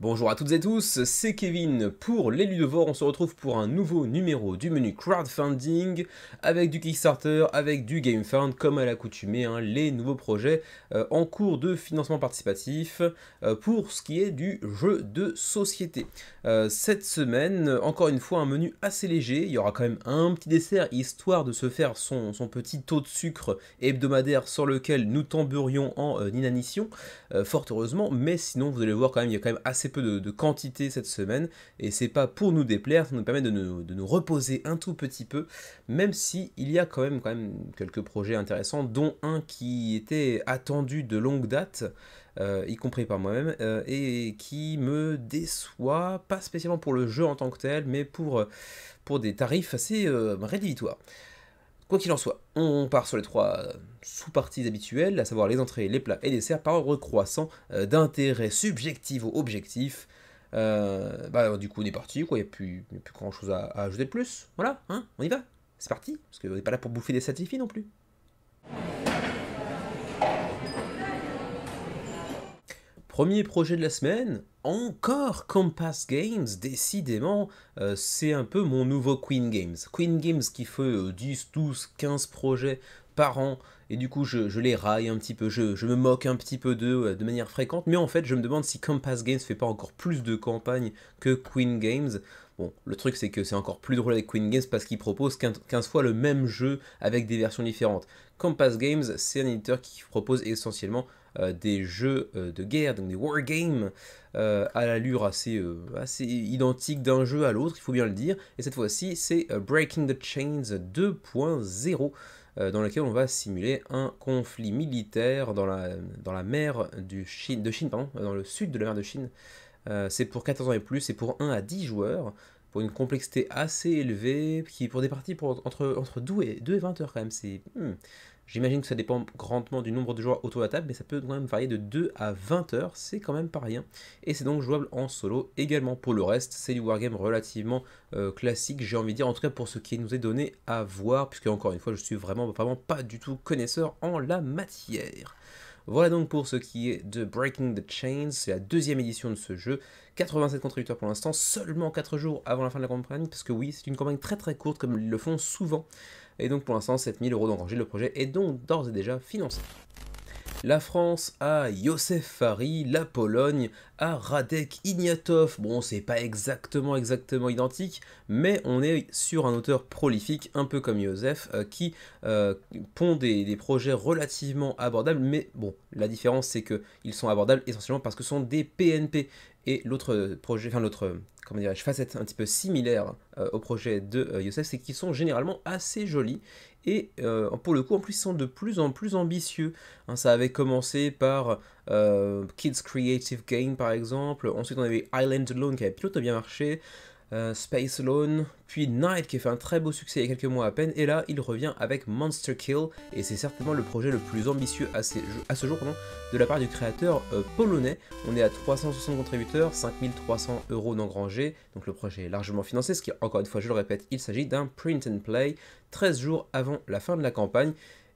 Bonjour à toutes et tous, c'est Kevin pour les Ludovores. On se retrouve pour un nouveau numéro du menu crowdfunding avec du Kickstarter, avec du GameFund, comme à l'accoutumée, hein, les nouveaux projets en cours de financement participatif pour ce qui est du jeu de société. Cette semaine, encore une fois, un menu assez léger. Il y aura quand même un petit dessert histoire de se faire son petit taux de sucre hebdomadaire sur lequel nous tomberions en inanition, fort heureusement, mais sinon vous allez voir quand même, il y a quand même assez peu de quantité cette semaine, et c'est pas pour nous déplaire, ça nous permet de nous reposer un tout petit peu, même si il y a quand même quelques projets intéressants, dont un qui était attendu de longue date, y compris par moi-même, et qui me déçoit, pas spécialement pour le jeu en tant que tel, mais pour des tarifs assez rédhibitoires. Quoi qu'il en soit, on part sur les trois sous-parties habituelles, à savoir les entrées, les plats et les desserts, par ordre croissant d'intérêt subjectif ou objectif. Du coup, on est parti, quoi. Il n'y a plus grand chose à ajouter de plus. Voilà, hein, on y va. C'est parti, parce qu'on n'est pas là pour bouffer des satisfis non plus. Premier projet de la semaine, encore Compass Games, décidément, c'est un peu mon nouveau Queen Games. Queen Games qui fait 10, 12, 15 projets par an, et du coup je les raille un petit peu, je me moque un petit peu d'eux de manière fréquente, mais en fait je me demande si Compass Games fait pas encore plus de campagnes que Queen Games. Bon, le truc c'est que c'est encore plus drôle avec Queen Games parce qu'ils proposent 15 fois le même jeu avec des versions différentes. Compass Games, c'est un éditeur qui propose essentiellement des jeux de guerre, donc des wargames, à l'allure assez identique d'un jeu à l'autre, il faut bien le dire. Et cette fois-ci, c'est Breaking the Chains 2.0, dans lequel on va simuler un conflit militaire dans la mer de Chine, pardon, dans le sud de la mer de Chine. C'est pour 14 ans et plus, c'est pour 1 à 10 joueurs, pour une complexité assez élevée, qui pour des parties entre 2 et 20 heures quand même. J'imagine que ça dépend grandement du nombre de joueurs autour de la table, mais ça peut quand même varier de 2 à 20 heures, c'est quand même pas rien. Et c'est donc jouable en solo également. Pour le reste, c'est du wargame relativement classique, j'ai envie de dire, en tout cas pour ce qui nous est donné à voir, puisque encore une fois, je suis vraiment pas du tout connaisseur en la matière. Voilà donc pour ce qui est de Breaking the Chains, c'est la deuxième édition de ce jeu, 87 contributeurs pour l'instant, seulement 4 jours avant la fin de la campagne, parce que oui, c'est une campagne très très courte comme ils le font souvent, et donc pour l'instant 7000 € d'engrangé, le projet est donc d'ores et déjà financé. La France a Youssef Fary, la Pologne a Radek Ignatov. Bon, c'est pas exactement identique, mais on est sur un auteur prolifique, un peu comme Youssef, qui pond des projets relativement abordables, mais bon, la différence c'est qu'ils sont abordables essentiellement parce que ce sont des PNP. Et l'autre projet, enfin l'autre, comment dirais-je, facette un petit peu similaire au projet de Youssef, c'est qu'ils sont généralement assez jolis. Et pour le coup, en plus, ils sont de plus en plus ambitieux. Hein, ça avait commencé par Kids Creative Game, par exemple. Ensuite, on avait Island Alone qui avait plutôt bien marché. Space Alone, puis Night qui a fait un très beau succès il y a quelques mois à peine, et là il revient avec Monster Kill, et c'est certainement le projet le plus ambitieux à ce jour de la part du créateur polonais. On est à 360 contributeurs, 5300 € d'engrangés, donc le projet est largement financé, ce qui encore une fois je le répète, il s'agit d'un print and play, 13 jours avant la fin de la campagne.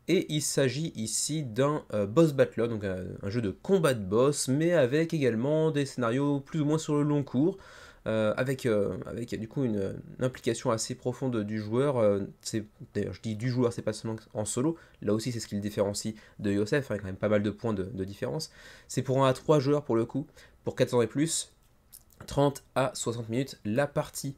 Et il s'agit ici d'un boss battler, donc un jeu de combat de boss, mais avec également des scénarios plus ou moins sur le long cours. Avec du coup une implication assez profonde du joueur. D'ailleurs, je dis du joueur, c'est pas seulement en solo. Là aussi, c'est ce qui le différencie de Youssef. Il y a quand même pas mal de points de différence. C'est pour 1 à 3 joueurs pour le coup, pour 400 et plus, 30 à 60 minutes la partie.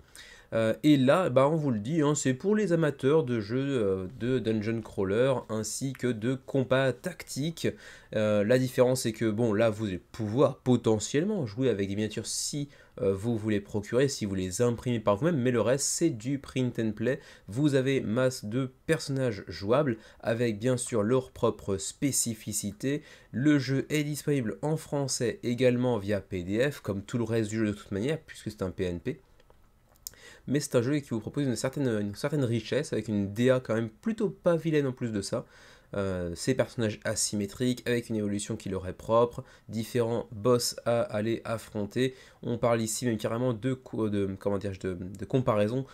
Et là, on vous le dit, hein, c'est pour les amateurs de jeux de dungeon crawler ainsi que de combat tactique. La différence c'est que bon, là vous allez pouvoir potentiellement jouer avec des miniatures si vous voulez procurer, si vous les imprimez par vous-même, mais le reste c'est du print and play. Vous avez masse de personnages jouables avec bien sûr leur propre spécificité. Le jeu est disponible en français également via PDF, comme tout le reste du jeu de toute manière, puisque c'est un PNP. Mais c'est un jeu qui vous propose une certaine richesse, avec une DA quand même plutôt pas vilaine en plus de ça. Ces personnages asymétriques, avec une évolution qui leur est propre, différents boss à aller affronter. On parle ici même carrément de comparaison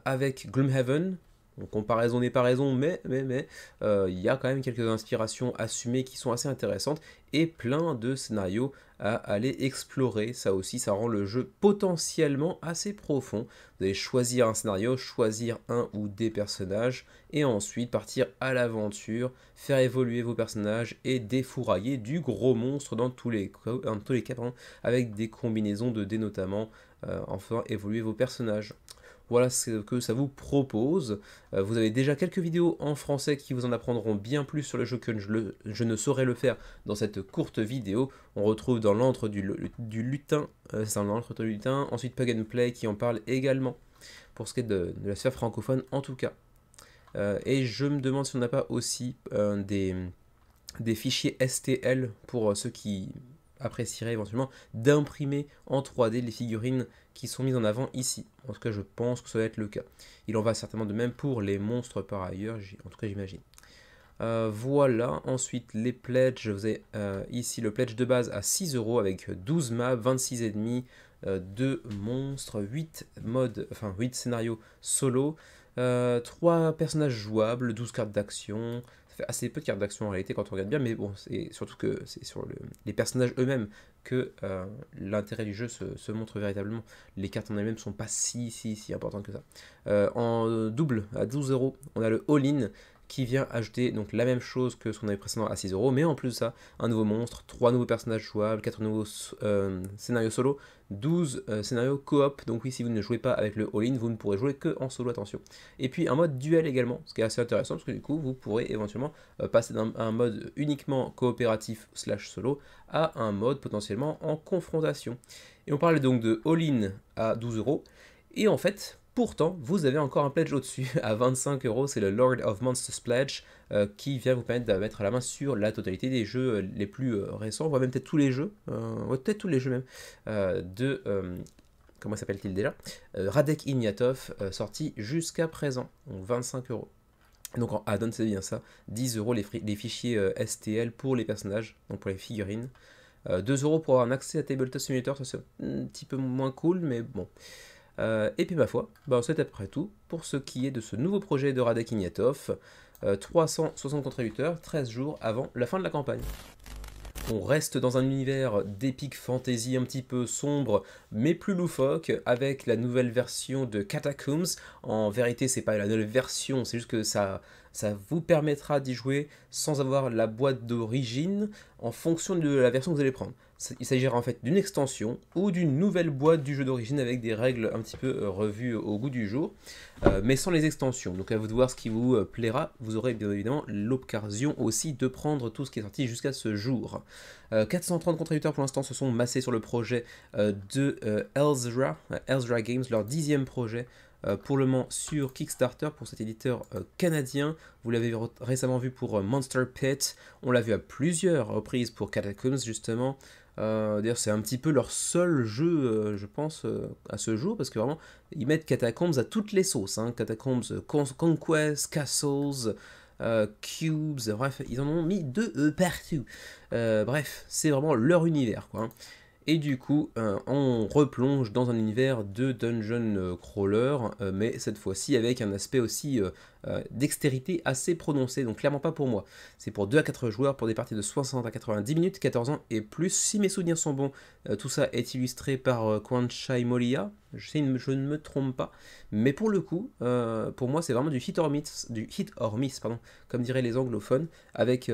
avec Gloomhaven, Donc, comparaison n'est pas raison, mais il y a quand même quelques inspirations assumées qui sont assez intéressantes et plein de scénarios à aller explorer. Ça aussi, ça rend le jeu potentiellement assez profond. Vous allez choisir un scénario, choisir un ou des personnages et ensuite partir à l'aventure, faire évoluer vos personnages et défourailler du gros monstre dans tous les cas, pardon, avec des combinaisons de dés notamment, en faisant évoluer vos personnages. Voilà ce que ça vous propose. Vous avez déjà quelques vidéos en français qui vous en apprendront bien plus sur le jeu que je ne saurais le faire dans cette courte vidéo. On retrouve dans l'antre du lutin, c'est dans l'antre du lutin, ensuite Pug and Play qui en parle également, pour ce qui est de la sphère francophone en tout cas. Et je me demande si on n'a pas aussi des fichiers STL pour ceux qui apprécieraient éventuellement d'imprimer en 3D les figurines qui sont mises en avant ici. En tout cas, je pense que ça va être le cas. Il en va certainement de même pour les monstres par ailleurs, en tout cas j'imagine. Voilà, ensuite les pledges, vous avez ici le pledge de base à 6 € avec 12 maps, 26 ennemis, 2 monstres, 8 modes, enfin 8 scénarios solo, 3 personnages jouables, 12 cartes d'action. Ça fait assez peu de cartes d'action en réalité quand on regarde bien, mais bon, c'est surtout que c'est sur les personnages eux-mêmes que l'intérêt du jeu se montre véritablement. Les cartes en elles-mêmes ne sont pas si importantes que ça. En double, à 12 €, on a le all-in qui vient ajouter donc la même chose que ce qu'on avait précédemment à 6 €, mais en plus de ça, un nouveau monstre, 3 nouveaux personnages jouables, 4 nouveaux scénarios solo, 12 scénarios coop. Donc oui, si vous ne jouez pas avec le all-in, vous ne pourrez jouer que en solo, attention. Et puis un mode duel également, ce qui est assez intéressant parce que du coup, vous pourrez éventuellement passer d'un mode uniquement coopératif / solo à un mode potentiellement en confrontation. Et on parlait donc de all-in à 12 €, et en fait, pourtant, vous avez encore un pledge au-dessus, à 25 €, c'est le Lord of Monsters Pledge, qui vient vous permettre de mettre la main sur la totalité des jeux les plus récents, voire même peut-être tous les jeux, peut-être tous les jeux même, comment s'appelle-t-il déjà, Radek Ignatov, sorti jusqu'à présent, donc 25 €. Donc en add-on, c'est bien ça, 10 € les fichiers STL pour les personnages, donc pour les figurines, 2 € pour avoir un accès à Tabletop Simulator, ça c'est un petit peu moins cool, mais bon. Et puis ma foi, c'est à peu près tout pour ce qui est de ce nouveau projet de Radek Ignatov, 360 contributeurs, 13 jours avant la fin de la campagne. On reste dans un univers d'épique fantasy un petit peu sombre, mais plus loufoque, avec la nouvelle version de Catacombs. En vérité, c'est pas la nouvelle version, c'est juste que ça vous permettra d'y jouer sans avoir la boîte d'origine en fonction de la version que vous allez prendre. Il s'agira en fait d'une extension ou d'une nouvelle boîte du jeu d'origine avec des règles un petit peu revues au goût du jour, mais sans les extensions. Donc à vous de voir ce qui vous plaira. Vous aurez bien évidemment l'occasion aussi de prendre tout ce qui est sorti jusqu'à ce jour. 430 contributeurs pour l'instant se sont massés sur le projet de Elzra Games, leur 10e projet. Pour le moment sur Kickstarter pour cet éditeur canadien. Vous l'avez récemment vu pour Monster Pit, on l'a vu à plusieurs reprises pour Catacombs justement. D'ailleurs c'est un petit peu leur seul jeu je pense à ce jour, parce que vraiment ils mettent Catacombs à toutes les sauces, hein. Catacombs, Conquest, Castles, Cubes, bref ils en ont mis de partout. Bref, c'est vraiment leur univers quoi, hein. Et du coup, on replonge dans un univers de dungeon crawler, mais cette fois-ci avec un aspect aussi dextérité assez prononcé, donc clairement pas pour moi. C'est pour 2 à 4 joueurs, pour des parties de 60 à 90 minutes, 14 ans et plus. Si mes souvenirs sont bons, tout ça est illustré par Kwanchai Molia, je ne me trompe pas. Mais pour le coup, pour moi, c'est vraiment du hit or miss, pardon, comme diraient les anglophones, avec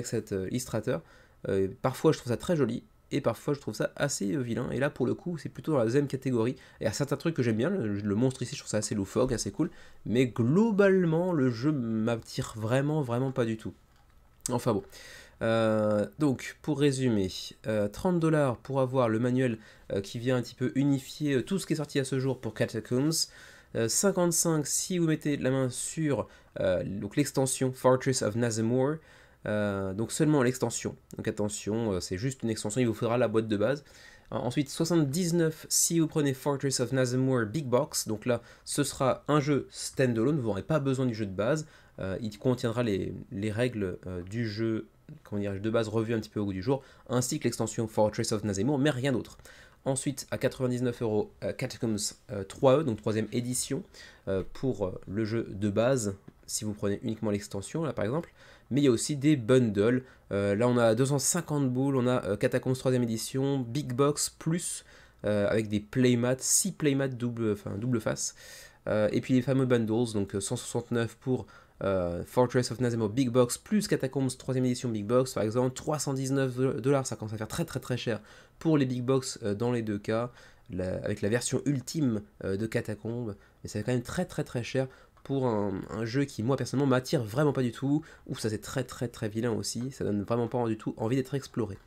cet illustrateur. Parfois, je trouve ça très joli. Et parfois je trouve ça assez vilain, et là pour le coup c'est plutôt dans la deuxième catégorie. Il y a certains trucs que j'aime bien, le monstre ici je trouve ça assez loufoque, assez cool, mais globalement le jeu m'attire vraiment pas du tout. Enfin bon. Donc pour résumer, 30 $ pour avoir le manuel qui vient un petit peu unifier tout ce qui est sorti à ce jour pour Catacombs, 55 si vous mettez la main sur l'extension Fortress of Nazamur. Donc seulement l'extension, donc attention, c'est juste une extension, il vous faudra la boîte de base. Ensuite 79 si vous prenez Fortress of Nazamur Big Box, donc là ce sera un jeu standalone, vous n'aurez pas besoin du jeu de base, il contiendra les règles du jeu, comment dire, de base revues un petit peu au goût du jour, ainsi que l'extension Fortress of Nazamur, mais rien d'autre. Ensuite, à 99 euros, Catacombs 3E, donc 3ème édition, pour le jeu de base, si vous prenez uniquement l'extension, là par exemple. Mais il y a aussi des bundles. Là, on a 250 boules, on a Catacombs 3ème édition, Big Box plus, avec des playmats, 6 playmats double face. Et puis les fameux bundles, donc 169 pour Fortress of Nazemo Big Box plus Catacombs 3ème édition Big Box par exemple, 319 $, ça commence à faire très cher pour les Big Box dans les deux cas, avec la version ultime de Catacombs, mais ça fait quand même très cher pour un jeu qui moi personnellement m'attire vraiment pas du tout, ou ça c'est très vilain aussi, ça donne vraiment pas du tout envie d'être exploré.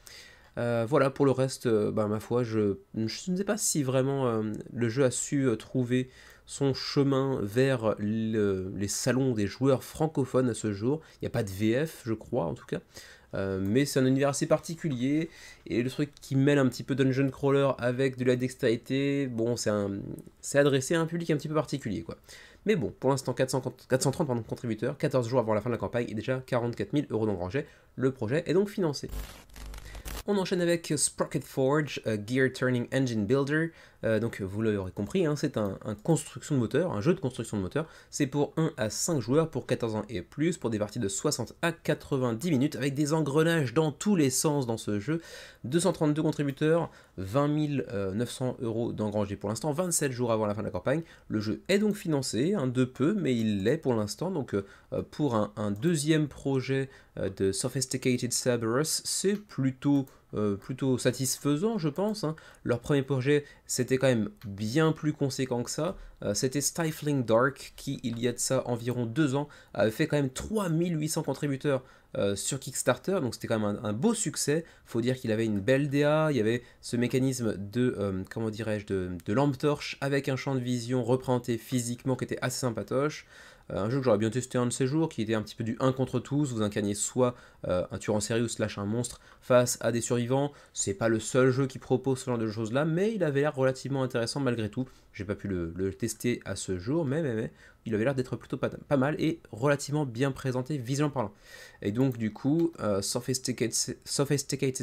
Voilà, pour le reste, ma foi, je ne sais pas si vraiment le jeu a su trouver son chemin vers les salons des joueurs francophones à ce jour. Il n'y a pas de VF, je crois, en tout cas. Mais c'est un univers assez particulier, et le truc qui mêle un petit peu dungeon crawler avec de la dextérité, bon, c'est adressé à un public un petit peu particulier, quoi. Mais bon, pour l'instant, 430 contributeurs, 14 jours avant la fin de la campagne, et déjà 44 000 € d'engrangés. Le projet est donc financé. On enchaîne avec Sprocket Forge, Gear Turning Engine Builder. Donc vous l'aurez compris, hein, c'est un construction de moteur, un jeu de construction de moteur. C'est pour 1 à 5 joueurs, pour 14 ans et plus, pour des parties de 60 à 90 minutes, avec des engrenages dans tous les sens dans ce jeu. 232 contributeurs, 20 900 € d'engrangés pour l'instant, 27 jours avant la fin de la campagne. Le jeu est donc financé, de peu, mais il l'est pour l'instant. Donc pour un deuxième projet de Sophisticated Cerberus, c'est plutôt satisfaisant, je pense, hein. Leur premier projet, c'était quand même bien plus conséquent que ça. C'était Stifling Dark, qui, il y a de ça environ 2 ans, avait fait quand même 3800 contributeurs sur Kickstarter, donc c'était quand même un beau succès. Faut dire qu'il avait une belle DA, il y avait ce mécanisme de, comment dirais-je, de lampe torche avec un champ de vision représenté physiquement qui était assez sympatoche. Un jeu que j'aurais bien testé un de ces jours, qui était un petit peu du 1 contre tous, vous incarniez soit un tueur en série ou slash un monstre face à des survivants. C'est pas le seul jeu qui propose ce genre de choses là, mais il avait l'air relativement intéressant malgré tout. J'ai pas pu le tester à ce jour, mais il avait l'air d'être plutôt pas mal et relativement bien présenté visuellement parlant. Et donc du coup, Sophisticated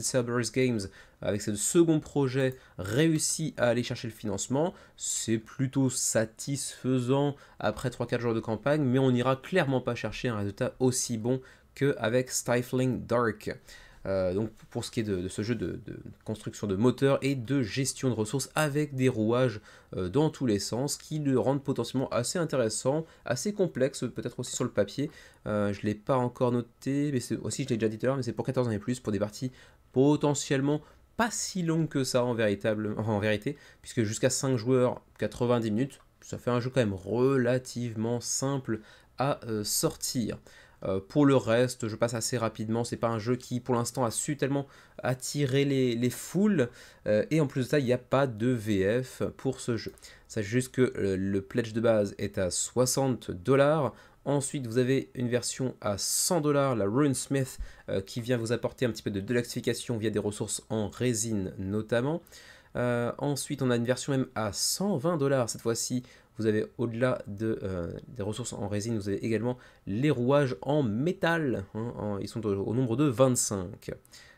Cerberus Games, avec ce second projet, réussit à aller chercher le financement. C'est plutôt satisfaisant après 3-4 jours de campagne, mais on n'ira clairement pas chercher un résultat aussi bon qu'avec Stifling Dark. Donc pour ce qui est de ce jeu de construction de moteur et de gestion de ressources avec des rouages dans tous les sens qui le rendent potentiellement assez intéressant, assez complexe peut-être aussi sur le papier. Je ne l'ai pas encore noté, mais c'est aussi, je l'ai déjà dit tout à l'heure, mais c'est pour 14 ans et plus, pour des parties potentiellement pas si longues que ça en vérité, puisque jusqu'à 5 joueurs, 90 minutes, ça fait un jeu quand même relativement simple à sortir. Pour le reste, je passe assez rapidement, c'est pas un jeu qui pour l'instant a su tellement attirer les foules, et en plus de ça, il n'y a pas de VF pour ce jeu. Sachez juste que le pledge de base est à 60 $. Ensuite, vous avez une version à 100 $, la Runesmith, qui vient vous apporter un petit peu de déluxification via des ressources en résine notamment. Ensuite, on a une version même à 120 $ cette fois-ci. Vous avez au-delà des ressources en résine, vous avez également les rouages en métal. Hein, ils sont au nombre de 25.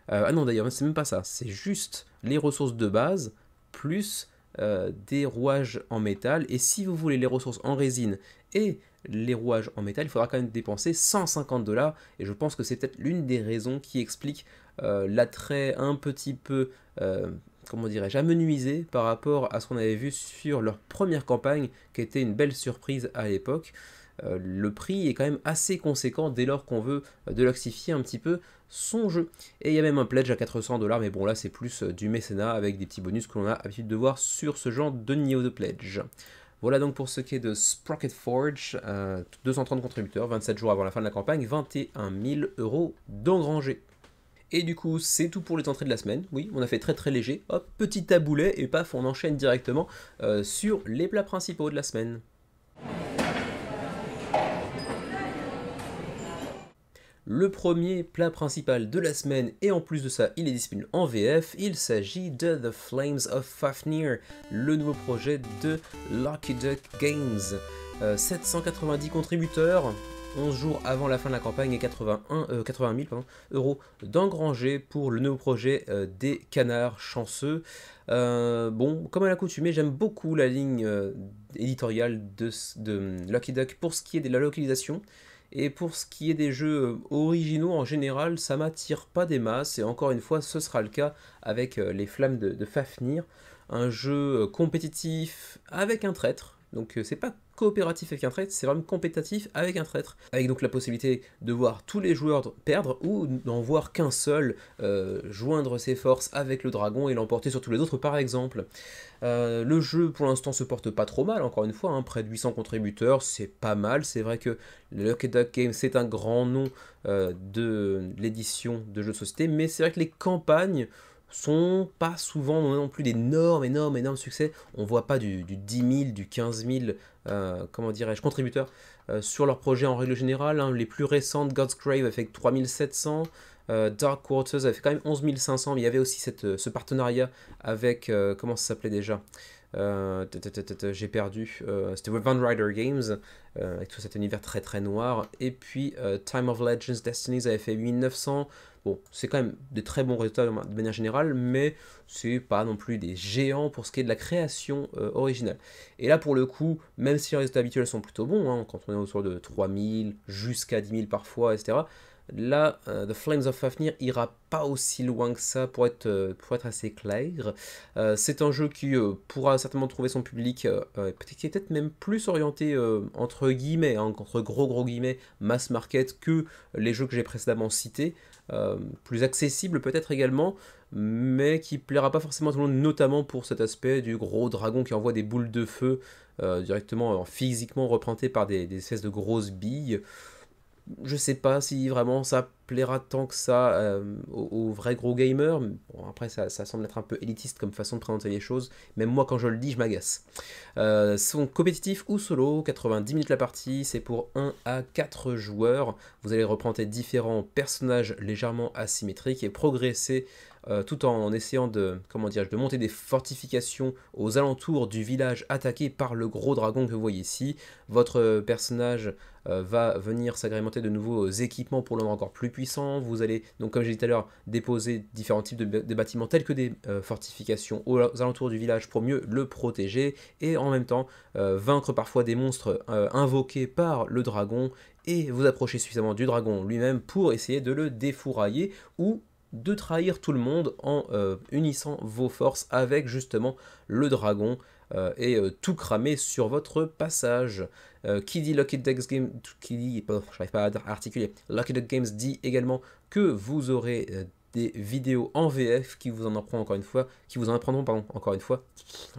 Ah non, d'ailleurs, c'est même pas ça. C'est juste les ressources de base plus des rouages en métal. Et si vous voulez les ressources en résine et les rouages en métal, il faudra quand même dépenser 150 $. Et je pense que c'est peut-être l'une des raisons qui explique l'attrait un petit peu... comment dirais-je, amenuisé par rapport à ce qu'on avait vu sur leur première campagne, qui était une belle surprise à l'époque. Le prix est quand même assez conséquent dès lors qu'on veut déluxifier un petit peu son jeu. Et il y a même un pledge à 400 $, mais bon là c'est plus du mécénat avec des petits bonus que l'on a l'habitude de voir sur ce genre de niveau de pledge. Voilà donc pour ce qui est de Sprocket Forge, 230 contributeurs, 27 jours avant la fin de la campagne, 21 000 € d'engrangés. Et du coup, c'est tout pour les entrées de la semaine. Oui, on a fait très léger. Hop, petit taboulet, et paf, on enchaîne directement sur les plats principaux de la semaine. Le premier plat principal de la semaine, et en plus de ça, il est disponible en VF, il s'agit de The Flames of Fafnir, le nouveau projet de Lucky Duck Games. 790 contributeurs. 11 jours avant la fin de la campagne et 80 000 euros d'engranger pour le nouveau projet des canards chanceux. Bon, comme à l'accoutumée, j'aime beaucoup la ligne éditoriale de Lucky Duck pour ce qui est de la localisation. Et pour ce qui est des jeux originaux en général, ça m'attire pas des masses. Et encore une fois, ce sera le cas avec les Flammes de Fafnir. Un jeu compétitif avec un traître. Donc c'est pas coopératif avec un traître, c'est vraiment compétitif avec un traître. Avec donc la possibilité de voir tous les joueurs perdre ou d'en voir qu'un seul joindre ses forces avec le dragon et l'emporter sur tous les autres par exemple. Le jeu pour l'instant se porte pas trop mal, encore une fois, hein, près de 800 contributeurs, c'est pas mal. C'est vrai que Lucky Duck Games c'est un grand nom de l'édition de jeux de société, mais c'est vrai que les campagnes sont pas souvent non plus d'énormes succès. On voit pas du 10 000, du 15 000, comment dirais-je, contributeurs sur leurs projets en règle générale. Hein. Les plus récentes, God's Grave a fait 3700, Dark Quarters avait fait quand même 11 500, mais il y avait aussi ce partenariat avec, comment ça s'appelait déjà, j'ai perdu, c'était Van Rider Games, avec tout cet univers très très noir, et puis Time of Legends Destinies avait fait 8900. Bon, c'est quand même des très bons résultats de manière générale, mais c'est pas non plus des géants pour ce qui est de la création originale. Et là, pour le coup, même si les résultats habituels sont plutôt bons, hein, quand on est autour de 3000 jusqu'à 10 000 parfois, etc., là, The Flames of Fafnir ira pas aussi loin que ça pour être assez clair. C'est un jeu qui pourra certainement trouver son public, qui est peut-être même plus orienté entre guillemets, hein, entre gros guillemets, mass market que les jeux que j'ai précédemment cités. Plus accessible peut-être également, mais qui plaira pas forcément à tout le monde, notamment pour cet aspect du gros dragon qui envoie des boules de feu directement physiquement représentées par des espèces de grosses billes. Je sais pas si vraiment ça plaira tant que ça aux vrais gros gamers. Bon, après, ça semble être un peu élitiste comme façon de présenter les choses. Même moi, quand je le dis, je m'agace. Sont compétitifs ou solo, 90 minutes la partie, c'est pour 1 à 4 joueurs. Vous allez représenter différents personnages légèrement asymétriques et progresser tout en essayant de monter des fortifications aux alentours du village attaqué par le gros dragon que vous voyez ici. Votre personnage va venir s'agrémenter de nouveaux équipements pour le rendre encore plus puissant. Vous allez, donc comme j'ai dit tout à l'heure, déposer différents types de bâtiments tels que des fortifications aux alentours du village pour mieux le protéger et en même temps vaincre parfois des monstres invoqués par le dragon et vous approcher suffisamment du dragon lui-même pour essayer de le défourailler ou de trahir tout le monde en unissant vos forces avec justement le dragon et tout cramer sur votre passage. Qui dit Lucky Duck Games, j'arrive pas à articuler, Lucky Duck Games dit également que vous aurez des vidéos en VF qui vous en apprendront encore une fois,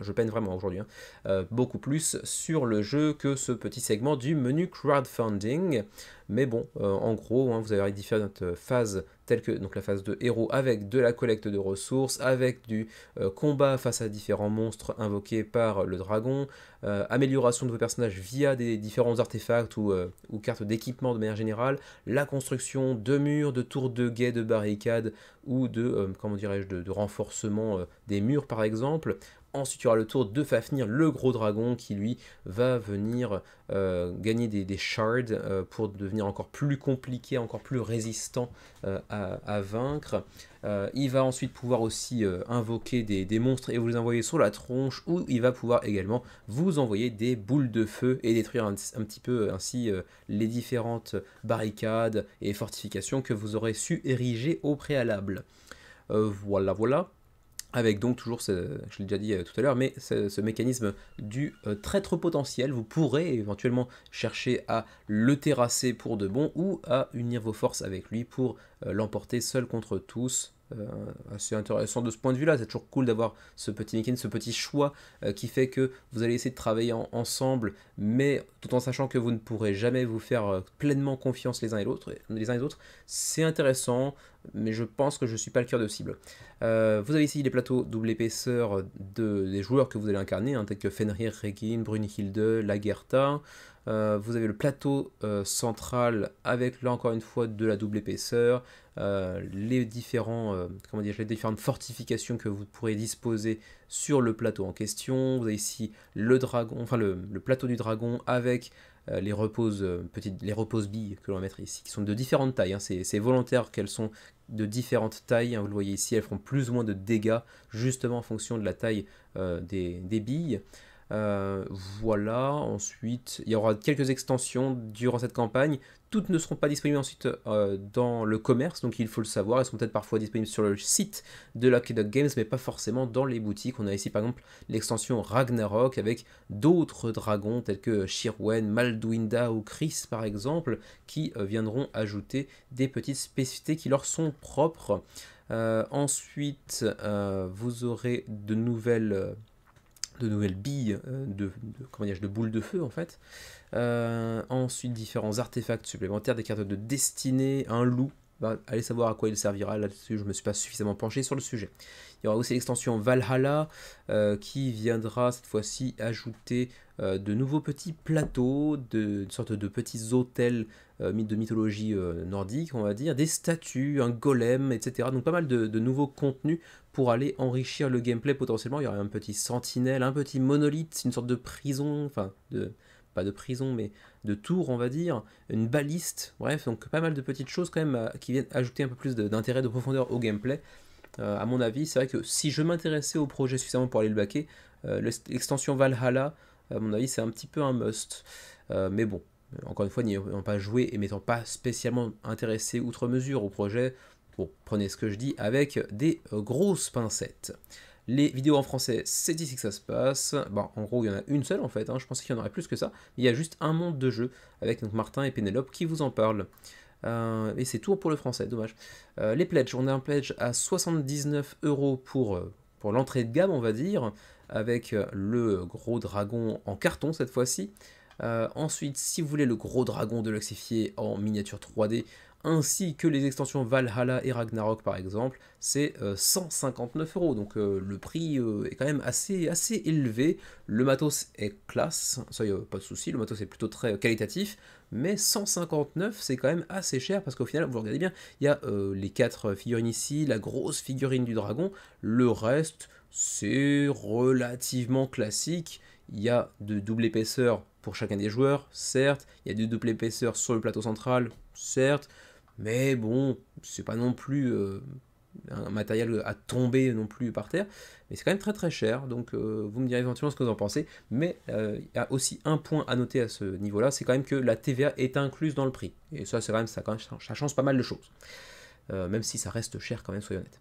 je peine vraiment aujourd'hui, hein, beaucoup plus sur le jeu que ce petit segment du menu crowdfunding. Mais bon, en gros, hein, vous avez différentes phases telles que donc la phase de héros avec de la collecte de ressources, avec du combat face à différents monstres invoqués par le dragon, amélioration de vos personnages via des différents artefacts ou cartes d'équipement de manière générale, la construction de murs, de tours de guet, de barricades ou de renforcement des murs par exemple. Ensuite, il y aura le tour de Fafnir, le gros dragon, qui lui va venir gagner des shards pour devenir encore plus compliqué, encore plus résistant à vaincre. Il va ensuite pouvoir aussi invoquer des monstres et vous les envoyer sur la tronche, ou il va pouvoir également vous envoyer des boules de feu et détruire un petit peu ainsi les différentes barricades et fortifications que vous aurez su ériger au préalable. Voilà. Avec donc toujours, je l'ai déjà dit tout à l'heure, mais ce mécanisme du traître potentiel, vous pourrez éventuellement chercher à le terrasser pour de bon ou à unir vos forces avec lui pour l'emporter seul contre tous. Assez intéressant de ce point de vue-là, c'est toujours cool d'avoir ce petit mécanisme, ce petit choix qui fait que vous allez essayer de travailler ensemble, mais tout en sachant que vous ne pourrez jamais vous faire pleinement confiance les uns et les autres. C'est intéressant, mais je pense que je ne suis pas le cœur de cible. Vous avez ici les plateaux double épaisseur des joueurs que vous allez incarner, hein, tels que Fenrir, Regin, Brunhilde, Lagertha. Vous avez le plateau central avec là encore une fois de la double épaisseur, les différentes fortifications que vous pourrez disposer sur le plateau en question. Vous avez ici le dragon, le plateau du dragon avec les reposes billes que l'on va mettre ici, qui sont de différentes tailles, hein. C'est volontaire qu'elles sont de différentes tailles, hein. Vous le voyez ici, elles feront plus ou moins de dégâts, justement en fonction de la taille des billes. Euh, voilà, ensuite, il y aura quelques extensions durant cette campagne. Toutes ne seront pas disponibles ensuite dans le commerce, donc il faut le savoir. Elles sont peut-être parfois disponibles sur le site de Lucky Duck Games, mais pas forcément dans les boutiques. On a ici par exemple l'extension Ragnarok avec d'autres dragons tels que Shirwen, Malduinda ou Chris par exemple, qui viendront ajouter des petites spécificités qui leur sont propres. Ensuite, vous aurez de nouvelles billes comment dire, de boules de feu en fait. Ensuite, différents artefacts supplémentaires, des cartes de destinée, un loup. Bah, allez savoir à quoi il servira, là-dessus je ne me suis pas suffisamment penché sur le sujet. Il y aura aussi l'extension Valhalla qui viendra cette fois-ci ajouter de nouveaux petits plateaux, une sorte de petits hôtels de mythologie nordique, on va dire, des statues, un golem, etc. Donc pas mal de nouveaux contenus pour aller enrichir le gameplay potentiellement. Il y aura un petit sentinelle, un petit monolithe, une sorte de prison, enfin pas de prison mais de tour on va dire, une baliste, bref, donc pas mal de petites choses quand même qui viennent ajouter un peu plus d'intérêt, de profondeur au gameplay. À mon avis, c'est vrai que si je m'intéressais au projet suffisamment pour aller le baquer, l'extension Valhalla, à mon avis, c'est un petit peu un must. Mais bon, encore une fois, n'ayant pas joué et m'étant pas spécialement intéressé outre mesure au projet, bon, prenez ce que je dis avec des grosses pincettes. Les vidéos en français, c'est ici que ça se passe. Bon, en gros, il y en a une seule en fait, hein. Je pensais qu'il y en aurait plus que ça. Il y a juste un monde de jeu avec donc Martin et Pénélope qui vous en parlent. Et c'est tout pour le français, dommage. Les pledges, on a un pledge à 79 € pour l'entrée de gamme, on va dire, avec le gros dragon en carton cette fois-ci. Ensuite, si vous voulez le gros dragon de Luxifié en miniature 3D, ainsi que les extensions Valhalla et Ragnarok par exemple, c'est 159 €. Donc le prix est quand même assez élevé. Le matos est classe, ça y a pas de souci, le matos est plutôt très qualitatif, mais 159 c'est quand même assez cher parce qu'au final, vous regardez bien, il y a les 4 figurines ici, la grosse figurine du dragon, le reste c'est relativement classique. Il y a de double épaisseur pour chacun des joueurs, certes, il y a de double épaisseur sur le plateau central, certes, mais bon, c'est pas non plus un matériel à tomber non plus par terre, mais c'est quand même très cher, donc vous me direz éventuellement ce que vous en pensez, mais il y a aussi un point à noter à ce niveau-là, c'est quand même que la TVA est incluse dans le prix, et ça c'est quand même, ça change pas mal de choses, même si ça reste cher quand même, soyons honnêtes.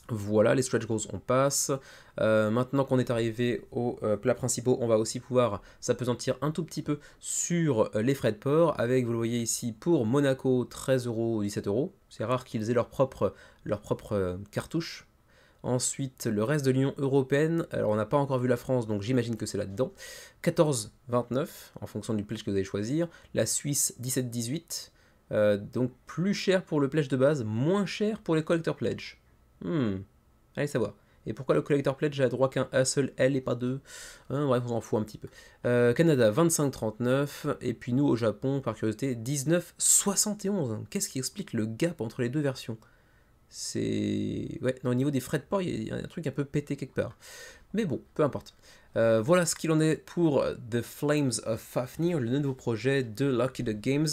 Voilà, les stretch goals, on passe. Maintenant qu'on est arrivé aux plats principaux, on va aussi pouvoir s'apesantir un tout petit peu sur les frais de port, avec, vous le voyez ici, pour Monaco, 13 €, 17 €. C'est rare qu'ils aient leur propre cartouche. Ensuite, le reste de l'Union Européenne, alors on n'a pas encore vu la France, donc j'imagine que c'est là-dedans. 14,29 € en fonction du pledge que vous allez choisir. La Suisse, 17,18 €. Donc plus cher pour le pledge de base, moins cher pour les collector pledge. Allez savoir. Et pourquoi le collector pledge a droit qu'un seul L et pas deux, hein, bref, on s'en fout un petit peu. Canada, 25,39. Et puis nous, au Japon, par curiosité, 19,71. Qu'est-ce qui explique le gap entre les deux versions? C'est... Ouais, non, au niveau des frais de port, il y a un truc un peu pété quelque part. Mais bon, peu importe. Voilà ce qu'il en est pour The Flames of Fafnir, le nouveau projet de Lucky Duck Games,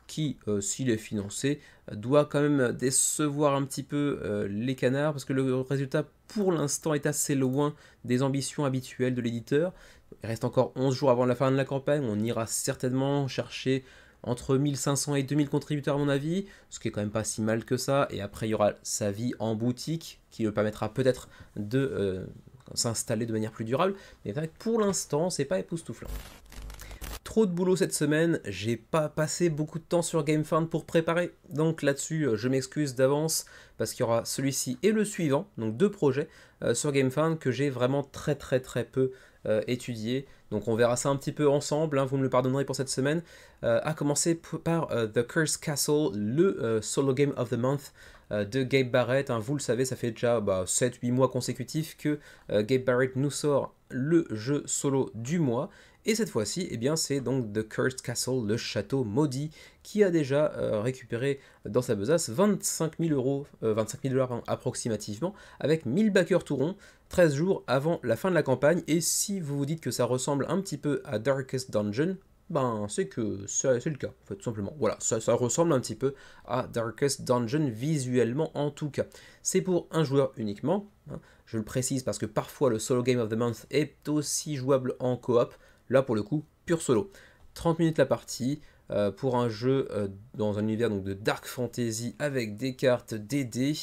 qui, s'il est financé, doit quand même décevoir un petit peu les canards, parce que le résultat, pour l'instant, est assez loin des ambitions habituelles de l'éditeur. Il reste encore 11 jours avant la fin de la campagne, on ira certainement chercher entre 1500 et 2000 contributeurs à mon avis, ce qui est quand même pas si mal que ça, et après il y aura sa vie en boutique, qui lui permettra peut-être de s'installer de manière plus durable, mais pour l'instant, c'est pas époustouflant. Trop de boulot cette semaine, j'ai pas passé beaucoup de temps sur GameFound pour préparer, donc là-dessus je m'excuse d'avance parce qu'il y aura celui-ci et le suivant, donc deux projets sur GameFound que j'ai vraiment très peu étudié, donc on verra ça un petit peu ensemble, hein, vous me le pardonnerez pour cette semaine, à commencer par The Cursed Castle, le solo game of the month de Gabe Barrett, hein, vous le savez, ça fait déjà 7-8 mois consécutifs que Gabe Barrett nous sort le jeu solo du mois. Et cette fois-ci, eh bien, c'est donc The Cursed Castle, le château maudit, qui a déjà récupéré dans sa besace 25 000 $, approximativement, avec 1000 backers tout rond, 13 jours avant la fin de la campagne. Et si vous vous dites que ça ressemble un petit peu à Darkest Dungeon, ben c'est que c'est le cas, en fait, tout simplement. Voilà, ça ressemble un petit peu à Darkest Dungeon visuellement en tout cas. C'est pour un joueur uniquement, hein. Je le précise parce que parfois le solo game of the month est aussi jouable en coop. Là pour le coup, pur solo. 30 minutes la partie, pour un jeu dans un univers donc, de dark fantasy avec des cartes, des dés,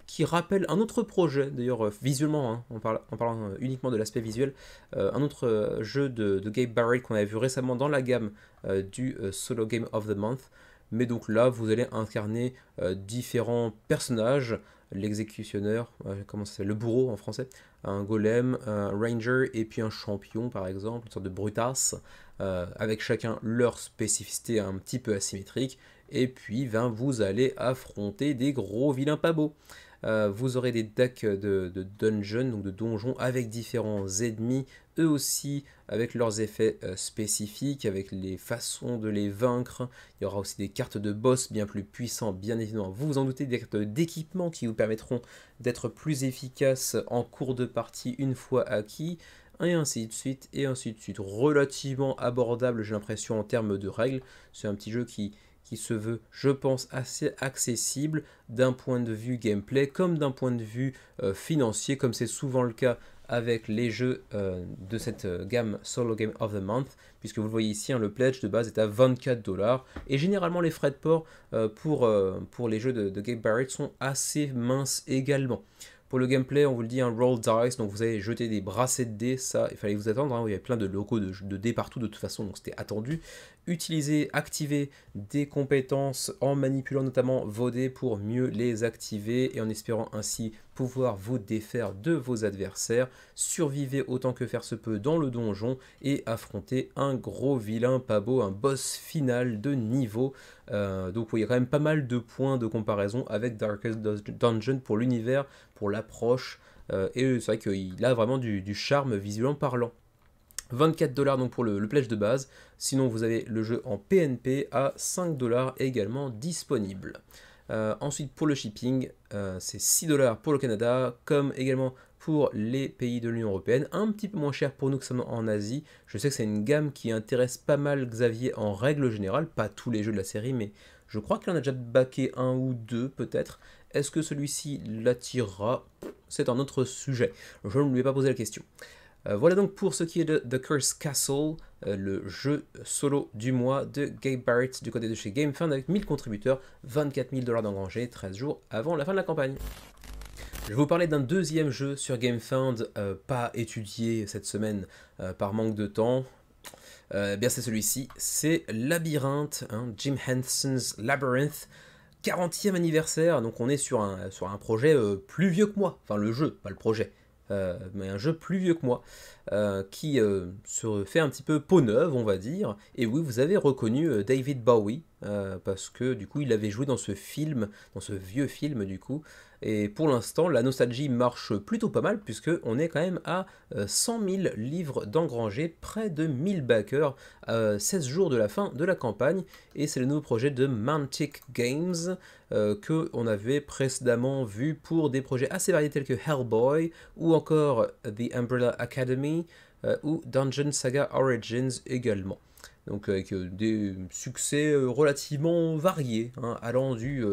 qui rappelle un autre projet, d'ailleurs visuellement, hein, en parlant uniquement de l'aspect visuel, un autre jeu de Gabe Barrett qu'on avait vu récemment dans la gamme du Solo Game of the Month. Mais donc là, vous allez incarner différents personnages, l'exécutionneur, comment ça s'appelle, le bourreau en français, un golem, un ranger et puis un champion par exemple, une sorte de brutasse, avec chacun leur spécificité un petit peu asymétrique. Et puis vous allez affronter des gros vilains pas beaux. Vous aurez des decks de dungeons, donc de donjons, avec différents ennemis, eux aussi avec leurs effets spécifiques, avec les façons de les vaincre. Il y aura aussi des cartes de boss bien plus puissants, bien évidemment. Vous vous en doutez, des cartes d'équipement qui vous permettront d'être plus efficace en cours de partie une fois acquis, et ainsi de suite, et ainsi de suite. Relativement abordable, j'ai l'impression, en termes de règles. C'est un petit jeu qui se veut, je pense, assez accessible d'un point de vue gameplay comme d'un point de vue financier, comme c'est souvent le cas avec les jeux de cette gamme Solo Game of the Month, puisque vous le voyez ici, hein, le pledge de base est à 24 $, et généralement les frais de port pour les jeux de Gabe Barrett sont assez minces également. Pour le gameplay, on vous le dit, un roll dice, donc vous allez jeter des bracelets de dés, ça, il fallait vous attendre, hein, il y avait plein de logos de dés partout de toute façon, donc c'était attendu. Utiliser, activer des compétences en manipulant notamment vos dés pour mieux les activer et en espérant ainsi pouvoir vous défaire de vos adversaires. Survivez autant que faire se peut dans le donjon et affronter un gros vilain pas beau, un boss final de niveau. Donc il y a quand même pas mal de points de comparaison avec Darkest Dungeon pour l'univers, pour l'approche, et c'est vrai qu'il a vraiment du charme visuellement parlant. 24 $ donc pour le pledge de base, sinon vous avez le jeu en PNP à 5 $ également disponible. Ensuite pour le shipping, c'est 6 $ pour le Canada, comme également pour les pays de l'Union Européenne, un petit peu moins cher pour nous que ça en Asie. Je sais que c'est une gamme qui intéresse pas mal Xavier en règle générale, pas tous les jeux de la série, mais je crois qu'il en a déjà backé un ou deux peut-être. Est-ce que celui-ci l'attirera? C'est un autre sujet, je ne lui ai pas posé la question. Voilà donc pour ce qui est de The Cursed Castle, le jeu solo du mois de Gabe Barrett du côté de chez GameFound avec 1000 contributeurs, 24 000 $ d'engrangés, 13 jours avant la fin de la campagne. Je vais vous parler d'un deuxième jeu sur GameFound, pas étudié cette semaine par manque de temps. Bien c'est celui-ci, c'est Labyrinthe, hein, Jim Henson's Labyrinth, 40e anniversaire, donc on est sur un projet plus vieux que moi, enfin le jeu, pas le projet. Mais un jeu plus vieux que moi, qui se fait un petit peu peau neuve, on va dire. Et oui, vous avez reconnu David Bowie, parce que du coup, il avait joué dans ce film, dans ce vieux film du coup. Et pour l'instant, la nostalgie marche plutôt pas mal, puisque on est quand même à 100 000 livres d'engrangés, près de 1000 backers, 16 jours de la fin de la campagne. Et c'est le nouveau projet de Mantic Games, que on avait précédemment vu pour des projets assez variés tels que Hellboy, ou encore The Umbrella Academy, ou Dungeon Saga Origins également. Donc avec des succès relativement variés, hein, allant du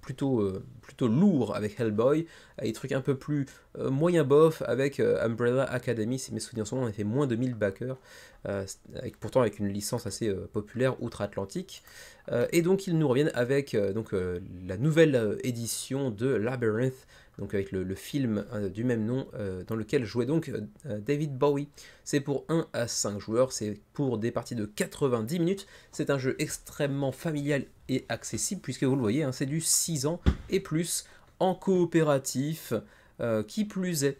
plutôt lourd avec Hellboy, à des trucs un peu plus moyen bof avec Umbrella Academy, si mes souvenirs sont bons, on a fait moins de 1000 backers, pourtant avec une licence assez populaire outre-Atlantique. Et donc ils nous reviennent avec la nouvelle édition de Labyrinth, donc avec le film du même nom, dans lequel jouait donc David Bowie. C'est pour 1 à 5 joueurs, c'est pour des parties de 90 minutes. C'est un jeu extrêmement familial et accessible, puisque vous le voyez, hein, c'est du 6 ans et plus en coopératif, qui plus est.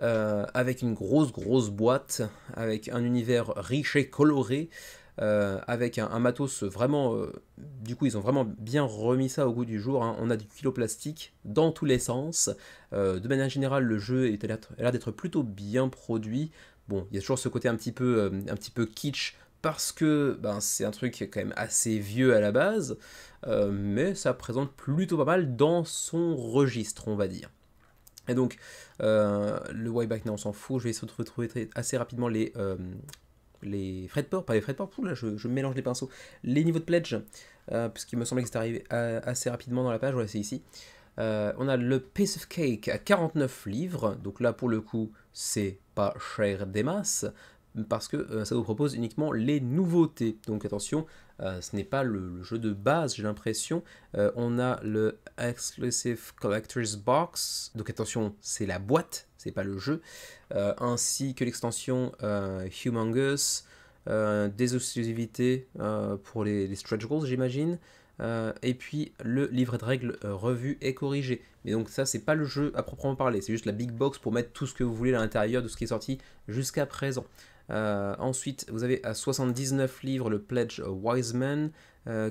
Avec une grosse boîte, avec un univers riche et coloré, avec un matos vraiment, du coup ils ont vraiment bien remis ça au goût du jour, hein. On a du kilo plastique dans tous les sens, de manière générale le jeu a l'air d'être plutôt bien produit. Bon, il y a toujours ce côté un petit peu kitsch, parce que ben, c'est un truc quand même assez vieux à la base, mais ça présente plutôt pas mal dans son registre, on va dire. Et donc, le Wayback, on s'en fout, je vais essayer de retrouver assez rapidement les frais de port, pas les frais de port, là je mélange les pinceaux, les niveaux de pledge, puisqu'il me semblait que c'était arrivé assez rapidement dans la page, voilà c'est ici. On a le Piece of Cake à 49 livres, donc là pour le coup c'est pas cher des masses, parce que ça vous propose uniquement les nouveautés, donc attention, ce n'est pas le jeu de base j'ai l'impression, on a le Exclusive Collector's Box, donc attention c'est la boîte, c'est pas le jeu, ainsi que l'extension Humongous, des exclusivités pour les stretch goals j'imagine, et puis le livret de règles revu et corrigé. Mais donc ça c'est pas le jeu à proprement parler, c'est juste la big box pour mettre tout ce que vous voulez à l'intérieur de ce qui est sorti jusqu'à présent. Ensuite vous avez à 79 livres le Pledge Wiseman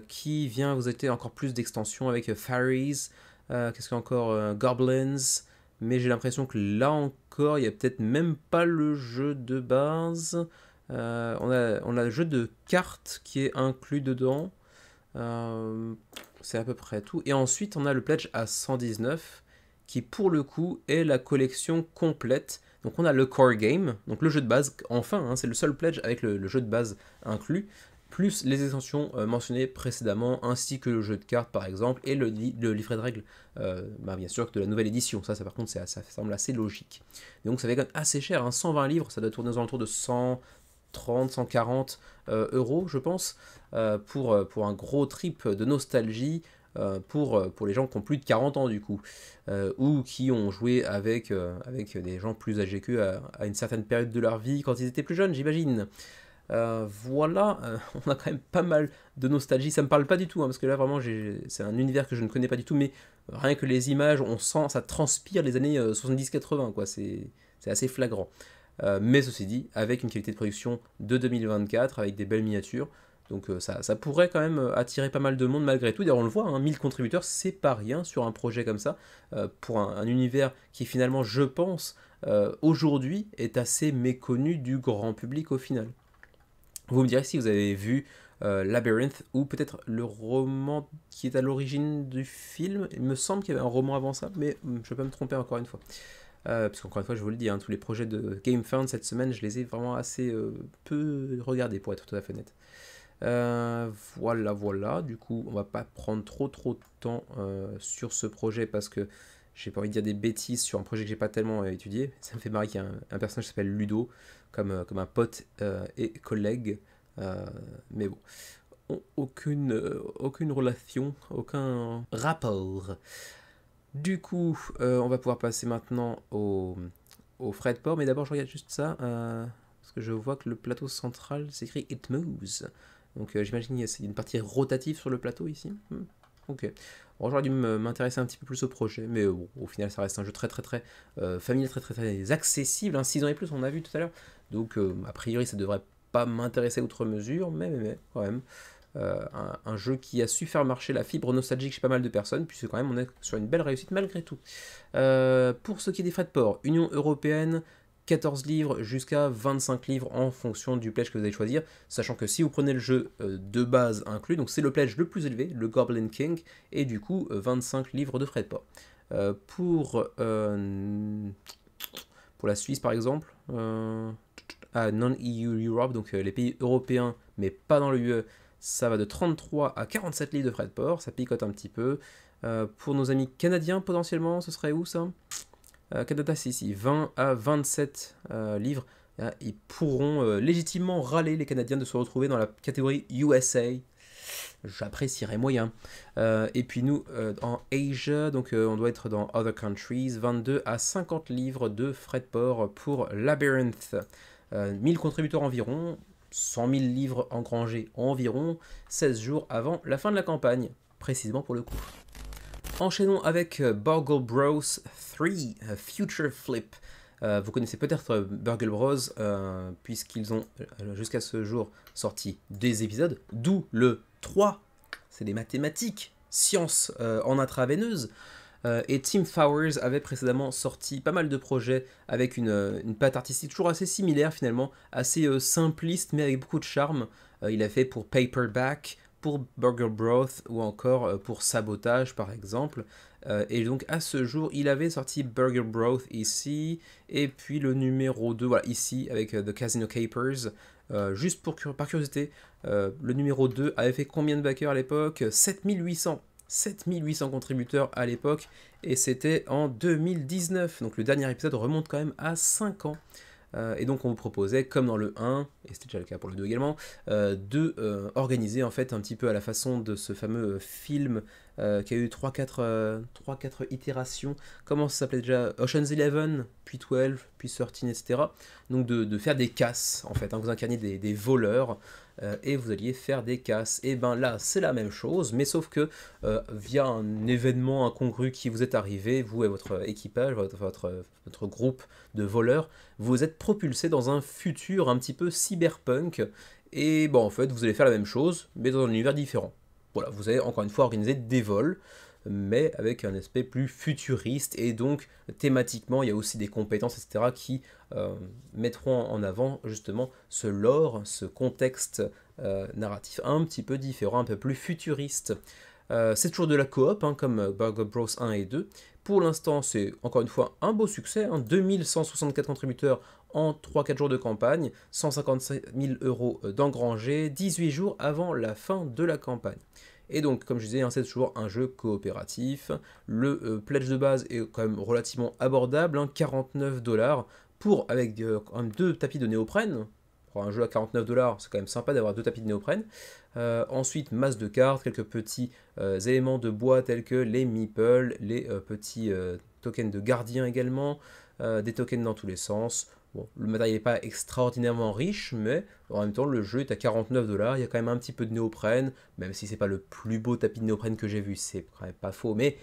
qui vient vous ajouter encore plus d'extensions avec Fairies, qu'est-ce qu'il y a encore, Goblins, mais j'ai l'impression que là encore il n'y a peut-être même pas le jeu de base. On a le jeu de cartes qui est inclus dedans. C'est à peu près tout. Et ensuite, on a le pledge à 119, qui pour le coup est la collection complète. Donc on a le core game, donc le jeu de base, enfin, hein, c'est le seul pledge avec le jeu de base inclus, plus les extensions mentionnées précédemment, ainsi que le jeu de cartes par exemple, et le livret de règles, bien sûr, de la nouvelle édition. Ça par contre, ça semble assez logique. Et donc ça fait quand même assez cher, hein, 120 livres, ça doit tourner aux alentours de 130, 140 euros, je pense, pour un gros trip de nostalgie pour les gens qui ont plus de 40 ans, du coup, ou qui ont joué avec des gens plus âgés qu'eux à une certaine période de leur vie quand ils étaient plus jeunes, j'imagine. Voilà, on a quand même pas mal de nostalgie. Ça me parle pas du tout, hein, parce que là vraiment c'est un univers que je ne connais pas du tout, mais rien que les images, on sent, ça transpire les années 70-80, quoi. C'est assez flagrant. Mais ceci dit, avec une qualité de production de 2024, avec des belles miniatures, donc ça pourrait quand même attirer pas mal de monde malgré tout. D'ailleurs on le voit, hein, 1000 contributeurs, c'est pas rien sur un projet comme ça, pour un univers qui finalement, je pense, aujourd'hui est assez méconnu du grand public au final. Vous me direz si vous avez vu Labyrinth, ou peut-être le roman qui est à l'origine du film. Il me semble qu'il y avait un roman avant ça, mais je peux me tromper encore une fois. Parce qu'encore une fois, je vous le dis, hein, tous les projets de GameFound cette semaine, je les ai vraiment assez peu regardés, pour être tout à fait honnête. Voilà, du coup, on va pas prendre trop de temps sur ce projet, parce que j'ai pas envie de dire des bêtises sur un projet que j'ai pas tellement étudié. Ça me fait marrer qu'il y ait un personnage qui s'appelle Ludo, comme un pote et collègue. Mais bon, aucune relation, aucun rapport. Du coup, on va pouvoir passer maintenant au frais de port, mais d'abord je regarde juste ça, parce que je vois que le plateau central s'écrit It Moves. Donc j'imagine qu'il y a une partie rotative sur le plateau ici. Ok. Bon, j'aurais dû m'intéresser un petit peu plus au projet, mais bon, au final ça reste un jeu très familier, très accessible, hein, 6 ans et plus on a vu tout à l'heure, donc a priori ça devrait pas m'intéresser outre mesure, mais quand même. Un jeu qui a su faire marcher la fibre nostalgique chez pas mal de personnes, puisque quand même on est sur une belle réussite malgré tout. Pour ce qui est des frais de port, Union Européenne, 14 livres jusqu'à 25 livres en fonction du pledge que vous allez choisir, sachant que si vous prenez le jeu de base inclus, donc c'est le pledge le plus élevé, le Goblin King, et du coup 25 livres de frais de port. Pour la Suisse par exemple, non-EU Europe, donc les pays européens mais pas dans l'UE, ça va de 33 à 47 livres de frais de port, ça picote un petit peu. Pour nos amis canadiens, potentiellement, ce serait où ça? Canada, c'est ici, 20 à 27 livres. Ils pourront légitimement râler, les Canadiens, de se retrouver dans la catégorie USA. J'apprécierais moyen. Et puis nous, en Asia, donc on doit être dans Other Countries, 22 à 50 livres de frais de port pour Labyrinth. 1000 contributeurs environ, 100 000 livres engrangés environ 16 jours avant la fin de la campagne, précisément pour le coup. Enchaînons avec Burgle Bros 3 Future Flip. Vous connaissez peut-être Burgle Bros, puisqu'ils ont jusqu'à ce jour sorti des épisodes, d'où le 3, c'est des mathématiques, sciences en intraveineuse. Et Tim Fowers avait précédemment sorti pas mal de projets avec une patte artistique toujours assez similaire finalement, assez simpliste mais avec beaucoup de charme. Il a fait pour Paperback, pour Burger Broth ou encore pour Sabotage par exemple. Et donc à ce jour, il avait sorti Burger Broth ici, et puis le numéro 2, voilà, ici avec The Casino Capers. Juste par curiosité, le numéro 2 avait fait combien de backers à l'époque? 7800. 7800 contributeurs à l'époque, et c'était en 2019. Donc le dernier épisode remonte quand même à 5 ans. Et donc on vous proposait, comme dans le 1, et c'était déjà le cas pour le 2 également, de organiser en fait un petit peu à la façon de ce fameux film qui a eu 3-4 itérations. Comment ça s'appelait déjà? Ocean's 11, puis 12, puis 13, etc. Donc de faire des casses en fait, hein. Vous incarniez des voleurs et vous alliez faire des casses. Et ben là c'est la même chose, mais sauf que via un événement incongru qui vous est arrivé, vous et votre équipage, votre groupe de voleurs, vous êtes propulsé dans un futur un petit peu cyberpunk, et bon, en fait, vous allez faire la même chose, mais dans un univers différent. Voilà, vous allez encore une fois organiser des vols, mais avec un aspect plus futuriste, et donc thématiquement, il y a aussi des compétences, etc., qui mettront en avant justement ce lore, ce contexte narratif un petit peu différent, un peu plus futuriste. C'est toujours de la coop, hein, comme Burger Bros 1 et 2. Pour l'instant, c'est encore une fois un beau succès, hein, 2164 contributeurs en 3-4 jours de campagne, 155 000 euros d'engrangés, 18 jours avant la fin de la campagne. Et donc, comme je disais, hein, c'est toujours un jeu coopératif. Le pledge de base est quand même relativement abordable, hein, 49 $, avec quand même 2 tapis de néoprène. Pour un jeu à 49 $, c'est quand même sympa d'avoir 2 tapis de néoprène. Ensuite, masse de cartes, quelques petits éléments de bois tels que les meeples, les petits tokens de gardien également, des tokens dans tous les sens. Bon, le matériel n'est pas extraordinairement riche, mais en même temps, le jeu est à 49 $. Il y a quand même un petit peu de néoprène, même si c'est pas le plus beau tapis de néoprène que j'ai vu, c'est quand même pas faux, mais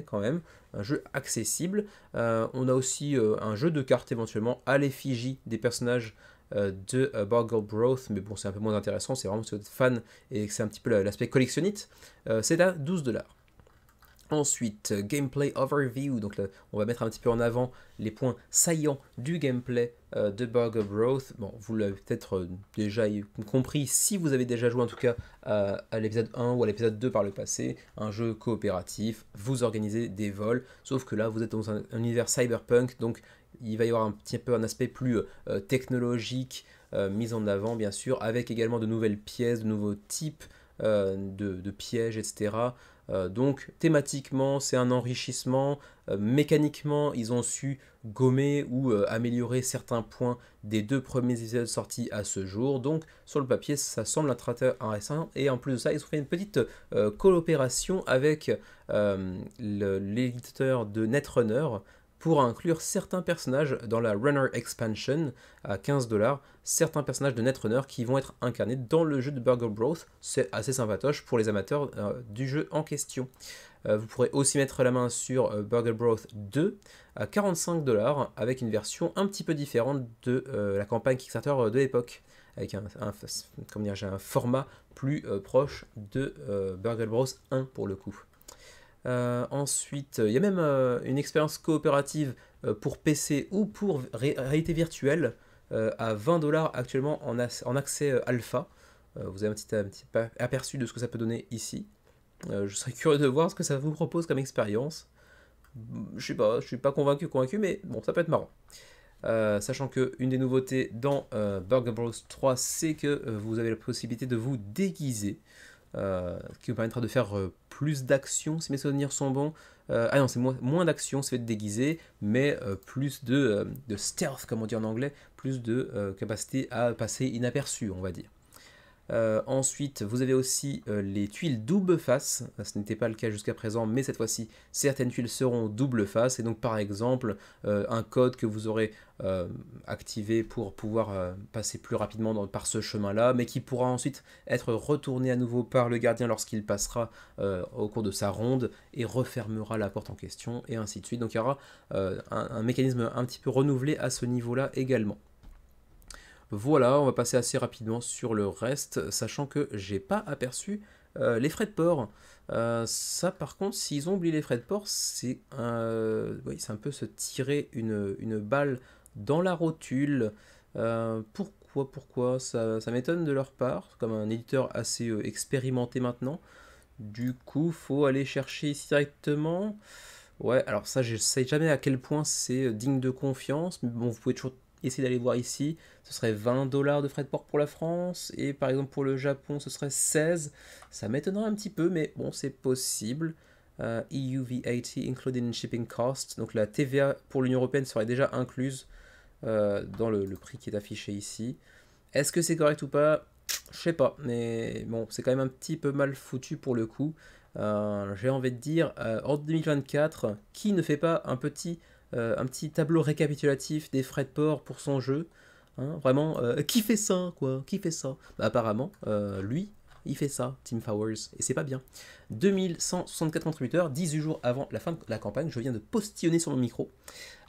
quand même, un jeu accessible. On a aussi un jeu de cartes éventuellement à l'effigie des personnages de Burgle Bros, mais bon, c'est un peu moins intéressant, c'est vraiment si vous êtes fan et que c'est un petit peu l'aspect collectionnite, c'est à 12 $. Ensuite, gameplay overview, donc là, on va mettre un petit peu en avant les points saillants du gameplay de Burger Bros. Bon, vous l'avez peut-être déjà compris si vous avez déjà joué en tout cas à l'épisode 1 ou à l'épisode 2 par le passé, un jeu coopératif, vous organisez des vols, sauf que là vous êtes dans un univers cyberpunk, donc il va y avoir un petit peu un aspect plus technologique mis en avant bien sûr, avec également de nouvelles pièces, de nouveaux types de pièges, etc. Donc thématiquement c'est un enrichissement, mécaniquement ils ont su gommer ou améliorer certains points des 2 premiers épisodes sortis à ce jour, donc sur le papier ça semble intéressant, et en plus de ça ils ont fait une petite coopération avec l'éditeur de Netrunner pour inclure certains personnages dans la Runner Expansion à 15 $, certains personnages de Netrunner qui vont être incarnés dans le jeu de Burger Bros. C'est assez sympatoche pour les amateurs du jeu en question. Vous pourrez aussi mettre la main sur Burger Bros 2 à 45 $ avec une version un petit peu différente de la campagne Kickstarter de l'époque, avec un format plus proche de Burger Bros 1 pour le coup. Ensuite, il y a même une expérience coopérative pour PC ou pour réalité virtuelle à 20 $ actuellement en accès alpha. Vous avez un petit aperçu de ce que ça peut donner ici. Je serais curieux de voir ce que ça vous propose comme expérience. Je suis pas convaincu, mais bon, ça peut être marrant. Sachant que une des nouveautés dans Burger Bros 3, c'est que vous avez la possibilité de vous déguiser, qui vous permettra de faire plus d'actions si mes souvenirs sont bons. Ah non, c'est moins d'actions, c'est fait de déguiser, mais plus de stealth, comme on dit en anglais, plus de capacité à passer inaperçu, on va dire. Ensuite, vous avez aussi les tuiles double face. Ce n'était pas le cas jusqu'à présent, mais cette fois-ci, certaines tuiles seront double face. Et donc, par exemple, un code que vous aurez activé pour pouvoir passer plus rapidement par ce chemin-là, mais qui pourra ensuite être retourné à nouveau par le gardien lorsqu'il passera au cours de sa ronde et refermera la porte en question, et ainsi de suite. Donc, il y aura un mécanisme un petit peu renouvelé à ce niveau-là également. Voilà, on va passer assez rapidement sur le reste, sachant que j'ai pas aperçu les frais de port. Ça, par contre, s'ils ont oublié les frais de port, c'est oui, c'est un peu se tirer une balle dans la rotule. Pourquoi ça m'étonne de leur part, comme un éditeur assez expérimenté maintenant. Du coup, faut aller chercher ici directement. Ouais, alors ça, je sais jamais à quel point c'est digne de confiance, mais bon, vous pouvez toujours essayez d'aller voir ici, ce serait 20 $ de frais de port pour la France, et par exemple pour le Japon, ce serait 16. Ça m'étonnerait un petit peu, mais bon, c'est possible. EU VAT included in shipping cost, donc la TVA pour l'Union Européenne serait déjà incluse dans le prix qui est affiché ici. Est-ce que c'est correct ou pas? Je sais pas, mais bon, c'est quand même un petit peu mal foutu pour le coup. J'ai envie de dire, en 2024, qui ne fait pas un petit tableau récapitulatif des frais de port pour son jeu, hein, vraiment, qui fait ça, quoi? Qui fait ça? Bah, apparemment, lui, il fait ça, Team Fowers, et c'est pas bien. 2164 contributeurs, 18 jours avant la fin de la campagne, je viens de postillonner sur mon micro.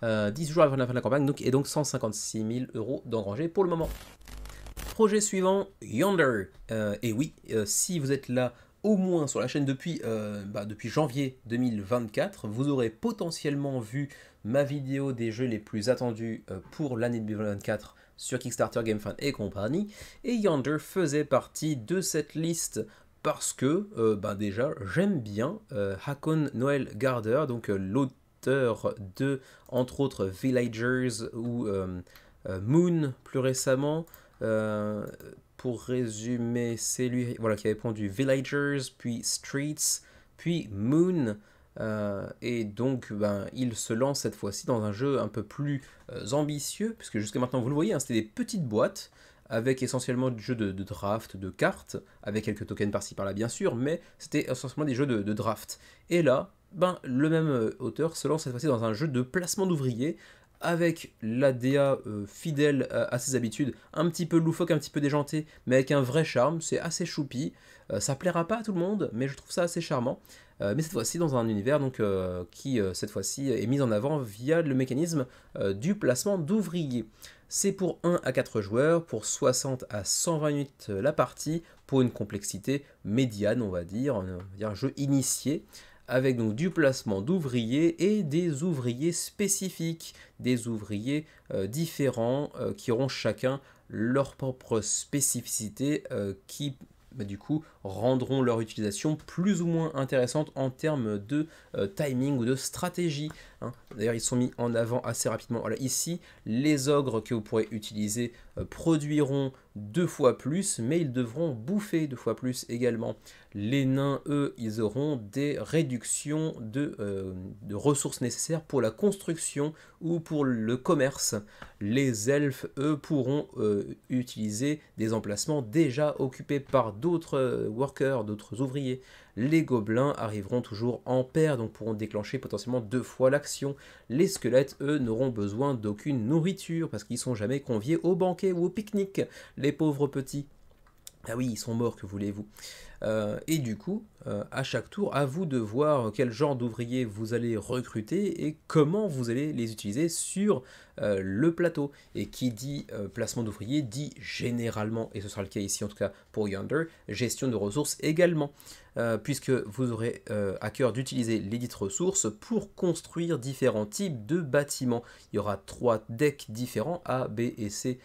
18 jours avant la fin de la campagne, donc, et donc 156 000 € d'engrangés pour le moment. Projet suivant, Yonder. Et oui, si vous êtes là au moins sur la chaîne depuis janvier 2024, vous aurez potentiellement vu ma vidéo des jeux les plus attendus pour l'année 2024 sur Kickstarter, GameFAQs et compagnie. Et Yonder faisait partie de cette liste parce que déjà j'aime bien Hakon Noel Garder, donc l'auteur de entre autres Villagers ou Moon plus récemment. Pour résumer, c'est lui voilà, qui avait pondu Villagers, puis Streets, puis Moon. Et donc, il se lance cette fois-ci dans un jeu un peu plus ambitieux, puisque jusqu'à maintenant, vous le voyez, hein, c'était des petites boîtes avec essentiellement du jeu de draft, de cartes, avec quelques tokens par-ci par-là, bien sûr, mais c'était essentiellement des jeux de draft. Et là, le même auteur se lance cette fois-ci dans un jeu de placement d'ouvriers, avec l'ADA fidèle à ses habitudes, un petit peu loufoque, un petit peu déjanté, mais avec un vrai charme, c'est assez choupi. Ça plaira pas à tout le monde, mais je trouve ça assez charmant. Mais cette fois-ci dans un univers donc, qui, cette fois-ci, est mis en avant via le mécanisme du placement d'ouvriers. C'est pour 1 à 4 joueurs, pour 60 à 120 minutes la partie, pour une complexité médiane, on va dire un jeu initié, avec donc du placement d'ouvriers et des ouvriers spécifiques, des ouvriers différents qui auront chacun leur propre spécificité qui du coup rendront leur utilisation plus ou moins intéressante en termes de timing ou de stratégie, hein. D'ailleurs ils sont mis en avant assez rapidement. Voilà, ici les ogres que vous pourrez utiliser produiront 2 fois plus, mais ils devront bouffer 2 fois plus également. Les nains, eux, ils auront des réductions de ressources nécessaires pour la construction ou pour le commerce. Les elfes, eux, pourront utiliser des emplacements déjà occupés par d'autres workers, d'autres ouvriers. Les gobelins arriveront toujours en paire, donc pourront déclencher potentiellement 2 fois l'action. Les squelettes, eux, n'auront besoin d'aucune nourriture, parce qu'ils ne sont jamais conviés au banquet ou au pique-nique, les pauvres petits. Ah oui, ils sont morts, que voulez-vous. Et du coup, à chaque tour, à vous de voir quel genre d'ouvriers vous allez recruter et comment vous allez les utiliser sur le plateau. Et qui dit placement d'ouvriers dit généralement, et ce sera le cas ici en tout cas pour Yonder, gestion de ressources également. Puisque vous aurez à cœur d'utiliser les dites ressources pour construire différents types de bâtiments. Il y aura 3 decks différents, A, B et C,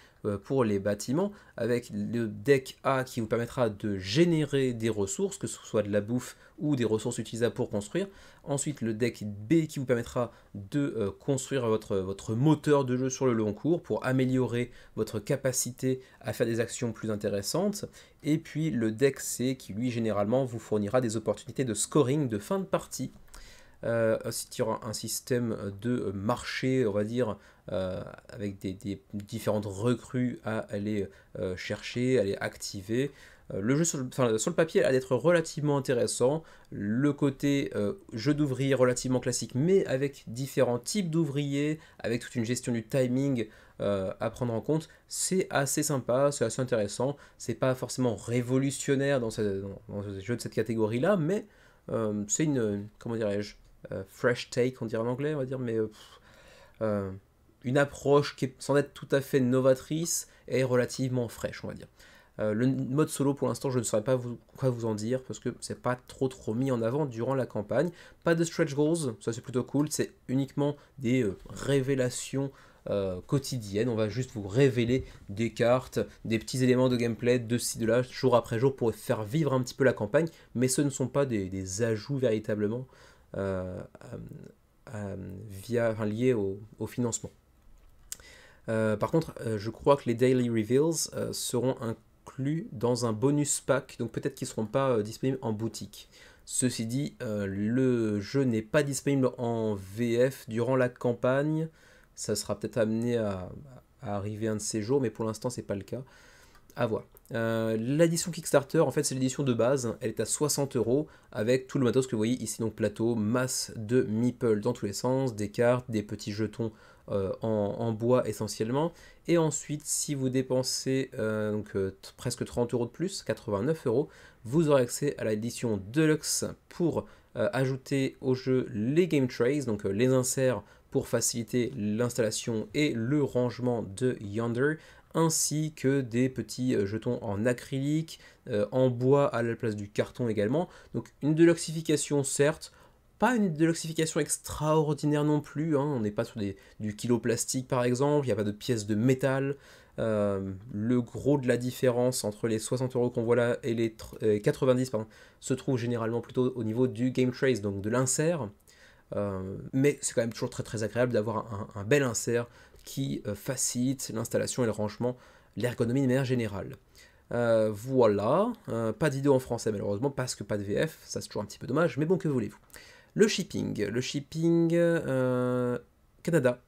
pour les bâtiments, avec le deck A qui vous permettra de générer des ressources, que ce soit de la bouffe ou des ressources utilisables pour construire. Ensuite, le deck B qui vous permettra de construire votre moteur de jeu sur le long cours pour améliorer votre capacité à faire des actions plus intéressantes. Et puis le deck C qui, lui, généralement, vous fournira des opportunités de scoring de fin de partie. Il y aura un système de marché, on va dire, avec des différentes recrues à aller chercher, à aller activer. Le jeu sur le papier a d'être relativement intéressant. Le côté jeu d'ouvriers relativement classique, mais avec différents types d'ouvriers, avec toute une gestion du timing à prendre en compte, c'est assez sympa, c'est assez intéressant. C'est pas forcément révolutionnaire dans ce jeu de cette catégorie-là, mais c'est comment dirais-je, fresh take, on dirait en anglais, on va dire, mais une approche qui est sans être tout à fait novatrice et relativement fraîche, on va dire. Le mode solo, pour l'instant, je ne saurais pas quoi vous en dire, parce que c'est pas trop mis en avant durant la campagne. Pas de stretch goals, ça c'est plutôt cool, c'est uniquement des révélations quotidiennes. On va juste vous révéler des cartes, des petits éléments de gameplay de ci, de là, jour après jour, pour faire vivre un petit peu la campagne, mais ce ne sont pas des ajouts véritablement liés au financement. Par contre, je crois que les Daily Reveals seront inclus dans un bonus pack, donc peut-être qu'ils ne seront pas disponibles en boutique. Ceci dit, le jeu n'est pas disponible en VF durant la campagne. Ça sera peut-être amené à arriver un de ces jours, mais pour l'instant, c'est pas le cas. À voir. L'édition Kickstarter, en fait, c'est l'édition de base. Elle est à 60 € avec tout le matos que vous voyez ici, donc plateau, masse de meeple dans tous les sens, des cartes, des petits jetons en bois essentiellement. Et ensuite, si vous dépensez presque 30 € de plus, 89 €, vous aurez accès à l'édition Deluxe pour ajouter au jeu les Game Trays, donc les inserts pour faciliter l'installation et le rangement de Yonder, ainsi que des petits jetons en acrylique, en bois à la place du carton également. Donc une deluxification certes, pas une deluxification extraordinaire non plus, hein. On n'est pas sur du kilo plastique par exemple, il n'y a pas de pièces de métal. Le gros de la différence entre les 60 € qu'on voit là et les 90 pardon, se trouve généralement plutôt au niveau du Game Trace, donc de l'insert. Mais c'est quand même toujours très très agréable d'avoir un bel insert qui facilite l'installation et le rangement, l'ergonomie de manière générale. Voilà, pas d'idée en français malheureusement parce que pas de VF, ça c'est toujours un petit peu dommage, mais bon, que voulez-vous. Le shipping Canada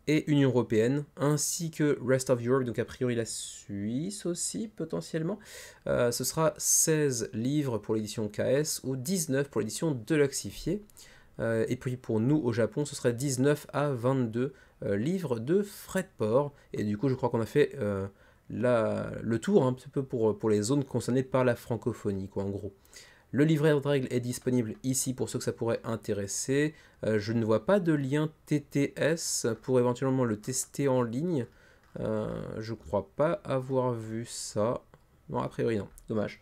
et Union Européenne, ainsi que Rest of Europe, donc a priori la Suisse aussi potentiellement. Ce sera 16 livres pour l'édition KS ou 19 pour l'édition deluxifiée. Et puis pour nous au Japon, ce serait 19 à 22 livres de frais de port. Et du coup, je crois qu'on a fait le tour un petit peu pour les zones concernées par la francophonie, quoi, en gros. Le livret de règles est disponible ici pour ceux que ça pourrait intéresser. Je ne vois pas de lien TTS pour éventuellement le tester en ligne. Je crois pas avoir vu ça. Non, a priori non, dommage.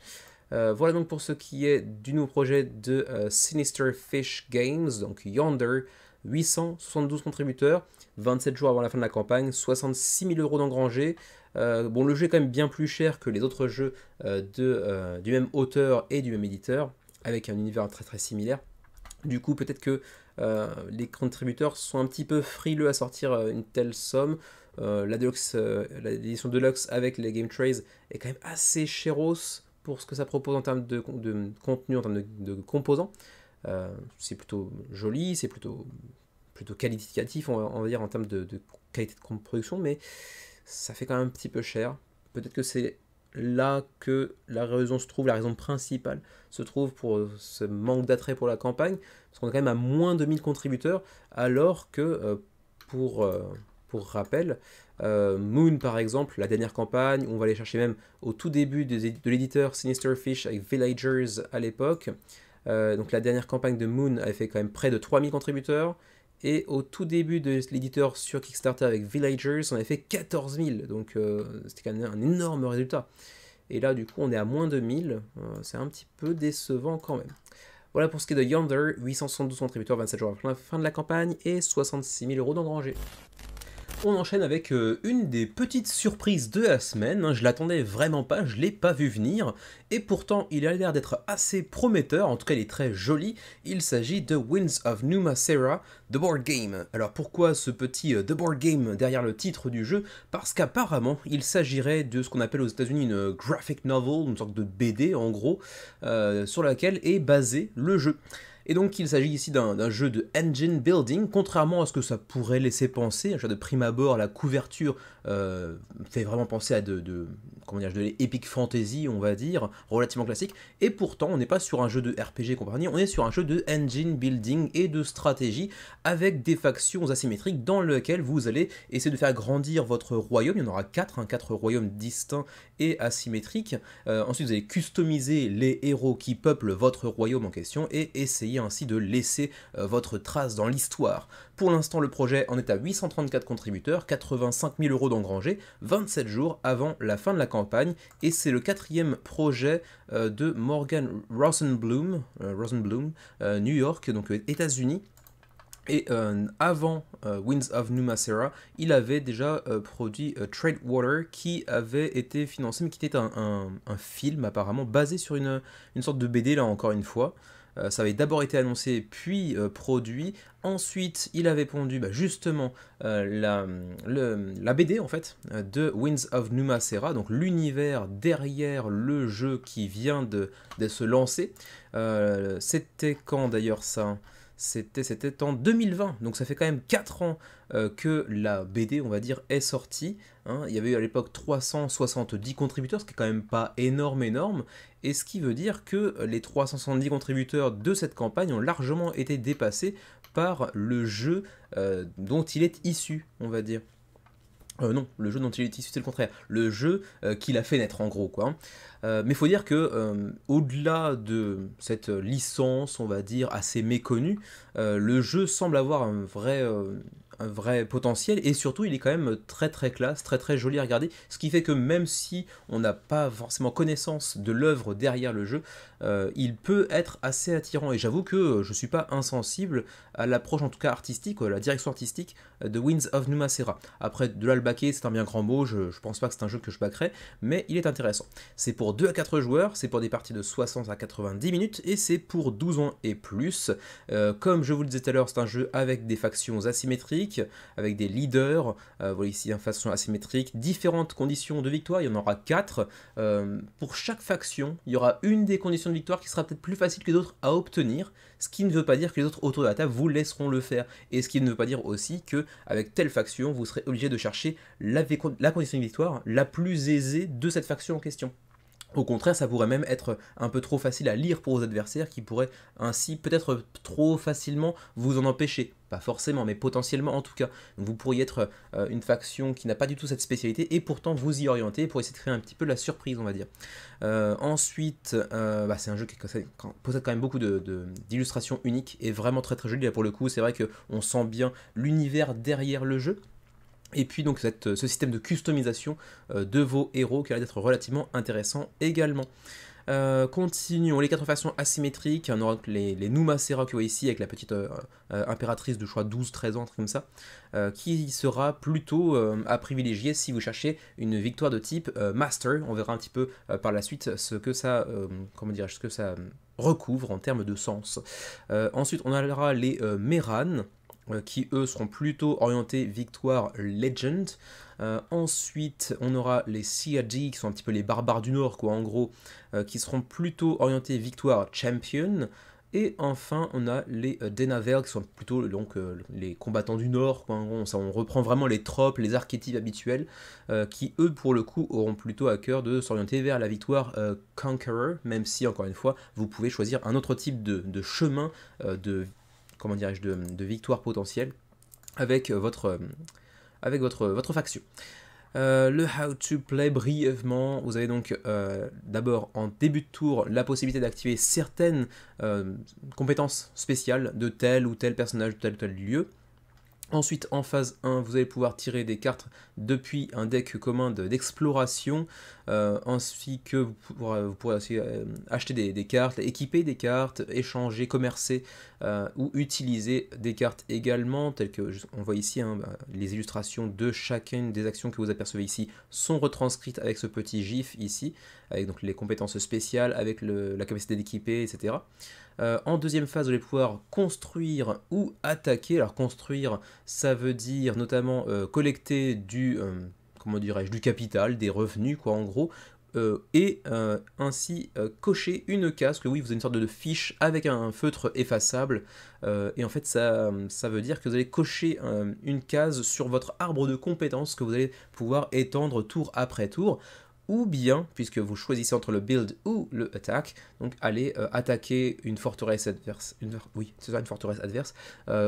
Voilà donc pour ce qui est du nouveau projet de Sinister Fish Games, donc Yonder, 872 contributeurs, 27 jours avant la fin de la campagne, 66 000 € d'engrangés. Bon, le jeu est quand même bien plus cher que les autres jeux du même auteur et du même éditeur, avec un univers très très similaire. Du coup, peut-être que les contributeurs sont un petit peu frileux à sortir une telle somme. L'édition Deluxe avec les Game Trays est quand même assez chéros pour ce que ça propose en termes de contenu, en termes de composants. C'est plutôt joli, c'est plutôt qualitatif, on va dire, en termes de qualité de production, mais ça fait quand même un petit peu cher. Peut-être que c'est là que la raison se trouve, la raison principale se trouve pour ce manque d'attrait pour la campagne, parce qu'on est quand même à moins de 1000 contributeurs, alors que pour rappel, Moon par exemple, la dernière campagne, on va aller chercher même au tout début de l'éditeur Sinister Fish avec Villagers à l'époque. Donc la dernière campagne de Moon avait fait quand même près de 3000 contributeurs. Et au tout début de l'éditeur sur Kickstarter avec Villagers, on avait fait 14 000. Donc c'était quand même un énorme résultat. Et là, du coup, on est à moins de 1000. C'est un petit peu décevant quand même. Voilà pour ce qui est de Yonder, 872 contributeurs, 27 jours à la fin de la campagne et 66 000 € d'engrangés. On enchaîne avec une des petites surprises de la semaine. Je l'attendais vraiment pas, je l'ai pas vu venir, et pourtant il a l'air d'être assez prometteur, en tout cas il est très joli. Il s'agit de Winds of Numasera, The Board Game. Alors pourquoi ce petit The Board Game derrière le titre du jeu? Parce qu'apparemment il s'agirait de ce qu'on appelle aux États-Unis une graphic novel, une sorte de BD en gros, sur laquelle est basé le jeu. Et donc il s'agit ici d'un jeu de engine building, contrairement à ce que ça pourrait laisser penser. Un jeu de prime abord, la couverture fait vraiment penser à de l'epic fantasy, on va dire, relativement classique. Et pourtant, on n'est pas sur un jeu de RPG et compagnie, on est sur un jeu de engine building et de stratégie, avec des factions asymétriques dans lesquelles vous allez essayer de faire grandir votre royaume. Il y en aura 4, 4 royaumes distincts et asymétriques. Ensuite, vous allez customiser les héros qui peuplent votre royaume en question et essayer ainsi de laisser votre trace dans l'histoire. Pour l'instant, le projet en est à 834 contributeurs, 85 000 € d'engrangés, 27 jours avant la fin de la campagne, et c'est le 4e projet de Morgan Rosenblum, New York, donc États-Unis. Et avant Winds of Numasera, il avait déjà produit Tradewater, qui avait été financé, mais qui était un film apparemment basé sur une sorte de BD, là encore une fois. ça avait d'abord été annoncé, puis produit. Ensuite, il avait pondu justement la BD en fait de Winds of Numasera, donc l'univers derrière le jeu qui vient de se lancer. C'était quand d'ailleurs ça? C'était en 2020, donc ça fait quand même 4 ans que la BD, on va dire, est sortie. Hein. Il y avait eu à l'époque 370 contributeurs, ce qui est quand même pas énorme, et ce qui veut dire que les 370 contributeurs de cette campagne ont largement été dépassés par le jeu dont il est issu, on va dire. Non, le jeu dont il est issu, c'est le contraire. Le jeu qui l'a fait naître, en gros, quoi. Mais il faut dire que, au-delà de cette licence, on va dire, assez méconnue, le jeu semble avoir un vrai potentiel, et surtout, il est quand même très très classe, très très joli à regarder, ce qui fait que même si on n'a pas forcément connaissance de l'œuvre derrière le jeu, il peut être assez attirant, et j'avoue que je ne suis pas insensible à l'approche, en tout cas artistique, la direction artistique de Winds of Numasera. Après, de là le backer, c'est un bien grand mot, je pense pas que c'est un jeu que je backerai, mais il est intéressant. C'est pour 2 à 4 joueurs, c'est pour des parties de 60 à 90 minutes, et c'est pour 12 ans et plus. Comme je vous le disais tout à l'heure, c'est un jeu avec des factions asymétriques, avec des leaders, voilà ici une faction asymétrique, différentes conditions de victoire, il y en aura 4. Pour chaque faction, il y aura une des conditions de victoire qui sera peut-être plus facile que d'autres à obtenir, ce qui ne veut pas dire que les autres autour de la table vous laisseront le faire, et ce qui ne veut pas dire aussi que avec telle faction, vous serez obligé de chercher la condition de victoire la plus aisée de cette faction en question. Au contraire, ça pourrait même être un peu trop facile à lire pour vos adversaires qui pourraient ainsi peut-être trop facilement vous en empêcher. Pas forcément, mais potentiellement en tout cas. Vous pourriez être une faction qui n'a pas du tout cette spécialité et pourtant vous y orienter pour essayer de créer un petit peu la surprise, on va dire. Ensuite, c'est un jeu qui possède quand même beaucoup d'illustrations uniques et vraiment très très joli. Là pour le coup, c'est vrai qu'on sent bien l'univers derrière le jeu. Et puis donc ce système de customisation de vos héros qui a l'air d'être relativement intéressant également. Continuons, les 4 factions asymétriques, on aura les Numasera que vous voyez ici avec la petite impératrice de 12-13 ans, comme ça, qui sera plutôt à privilégier si vous cherchez une victoire de type Master. On verra un petit peu par la suite ce que ça, recouvre en termes de sens. Ensuite on aura les Meran, qui eux seront plutôt orientés victoire Legend. Ensuite, on aura les Siaji, qui sont un petit peu les barbares du Nord, quoi, en gros, qui seront plutôt orientés victoire Champion. Et enfin, on a les Denavel, qui sont plutôt donc, les combattants du Nord, quoi, en gros, on reprend vraiment les tropes, les archétypes habituels, qui eux, pour le coup, auront plutôt à cœur de s'orienter vers la victoire Conqueror, même si, encore une fois, vous pouvez choisir un autre type de chemin de victoire potentielle avec votre faction. Le how to play brièvement, vous avez donc d'abord en début de tour la possibilité d'activer certaines compétences spéciales de tel ou tel personnage, de tel ou tel lieu. Ensuite, en phase 1, vous allez pouvoir tirer des cartes depuis un deck commun d'exploration, ainsi que vous pourrez aussi acheter des cartes, équiper des cartes, échanger, commercer ou utiliser des cartes également, telles que on voit ici, les illustrations de chacune des actions que vous apercevez ici sont retranscrites avec ce petit gif ici, avec donc les compétences spéciales, avec la capacité d'équiper, etc. En deuxième phase, vous allez pouvoir construire ou attaquer. Alors construire, ça veut dire notamment collecter du capital, des revenus, quoi, en gros, et ainsi cocher une case, que oui, vous avez une sorte de fiche avec un feutre effaçable, et en fait ça veut dire que vous allez cocher une case sur votre arbre de compétences que vous allez pouvoir étendre tour après tour, ou bien, puisque vous choisissez entre le build ou le attack, donc allez attaquer une forteresse adverse, une forteresse adverse,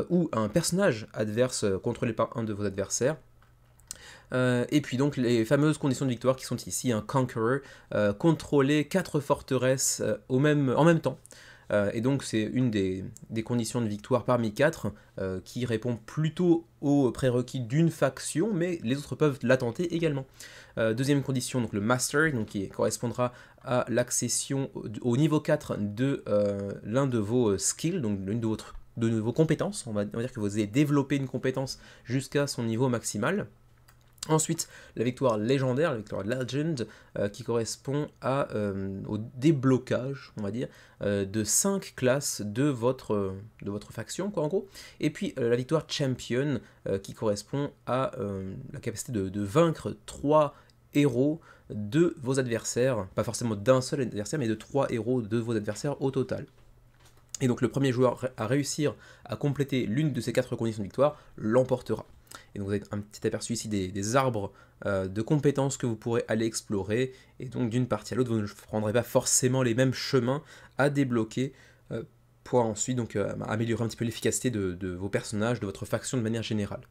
ou un personnage adverse contrôlé par un de vos adversaires. Et puis donc les fameuses conditions de victoire qui sont ici, un Conqueror, contrôler 4 forteresses en même temps. Et donc c'est une des conditions de victoire parmi 4 qui répond plutôt aux prérequis d'une faction, mais les autres peuvent la tenter également. Deuxième condition, donc le Master, donc qui correspondra à l'accession au niveau 4 de l'un de vos skills, donc l'une de vos compétences. On va dire que vous avez développé une compétence jusqu'à son niveau maximal. Ensuite, la victoire légendaire, la victoire Legend, qui correspond au déblocage, on va dire, de 5 classes de votre faction, quoi, en gros. Et puis la victoire Champion, qui correspond à la capacité de vaincre 3 héros de vos adversaires, pas forcément d'un seul adversaire, mais de 3 héros de vos adversaires au total. Et donc le premier joueur à réussir à compléter l'une de ces 4 conditions de victoire l'emportera. Et donc vous avez un petit aperçu ici des arbres de compétences que vous pourrez aller explorer. Et donc d'une partie à l'autre, vous ne prendrez pas forcément les mêmes chemins à débloquer pour ensuite donc, améliorer un petit peu l'efficacité de vos personnages, de votre faction de manière générale.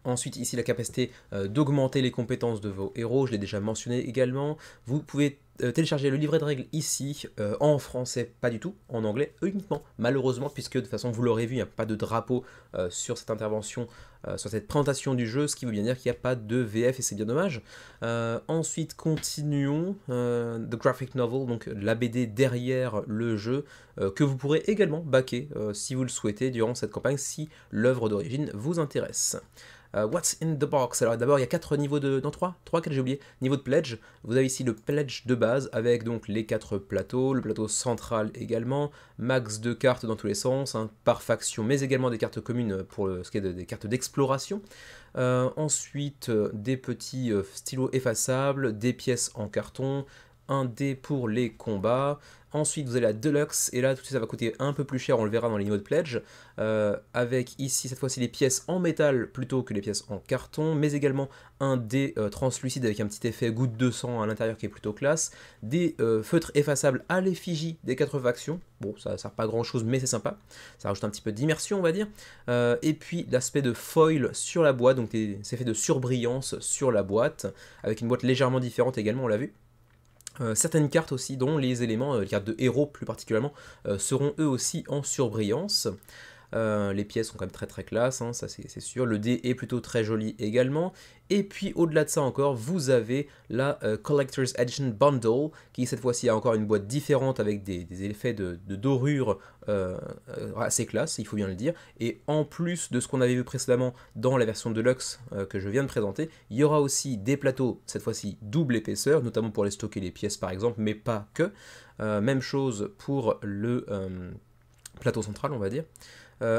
Ensuite, ici, la capacité d'augmenter les compétences de vos héros, je l'ai déjà mentionné également. Vous pouvez télécharger le livret de règles ici, en français, pas du tout, en anglais uniquement, malheureusement, puisque de toute façon, vous l'aurez vu, il n'y a pas de drapeau sur cette intervention, sur cette présentation du jeu, ce qui veut bien dire qu'il n'y a pas de VF, et c'est bien dommage. Ensuite, continuons, The Graphic Novel, donc la BD derrière le jeu, que vous pourrez également backer, si vous le souhaitez, durant cette campagne, si l'œuvre d'origine vous intéresse. What's in the box? Alors d'abord il y a 4 niveaux de... non 3 4 j'ai oublié. Niveau de pledge, vous avez ici le pledge de base avec donc les 4 plateaux, le plateau central également, max de cartes dans tous les sens, hein, par faction, mais également des cartes communes pour ce qui est des cartes d'exploration. Ensuite des petits stylos effaçables, des pièces en carton, un dé pour les combats. Ensuite, vous avez la Deluxe, et là, tout ça va coûter un peu plus cher, on le verra dans les niveaux de pledge, avec ici, cette fois-ci, les pièces en métal plutôt que les pièces en carton, mais également un dé translucide avec un petit effet goutte de sang à l'intérieur qui est plutôt classe, des feutres effaçables à l'effigie des 4 factions, bon, ça ne sert pas grand-chose, mais c'est sympa, ça rajoute un petit peu d'immersion, on va dire, et puis l'aspect de foil sur la boîte, donc des effets de surbrillance sur la boîte, avec une boîte légèrement différente également, on l'a vu. Certaines cartes aussi, dont les éléments, les cartes de héros plus particulièrement, seront eux aussi en surbrillance. Les pièces sont quand même très très classe, hein, ça c'est sûr. Le dé est plutôt très joli également. Et puis au-delà de ça encore, vous avez la Collector's Edition Bundle, qui cette fois-ci a encore une boîte différente avec des effets de dorure assez classe, il faut bien le dire. Et en plus de ce qu'on avait vu précédemment dans la version Deluxe que je viens de présenter, il y aura aussi des plateaux, cette fois-ci double épaisseur, notamment pour les stocker les pièces par exemple, mais pas que. Même chose pour le plateau central, on va dire.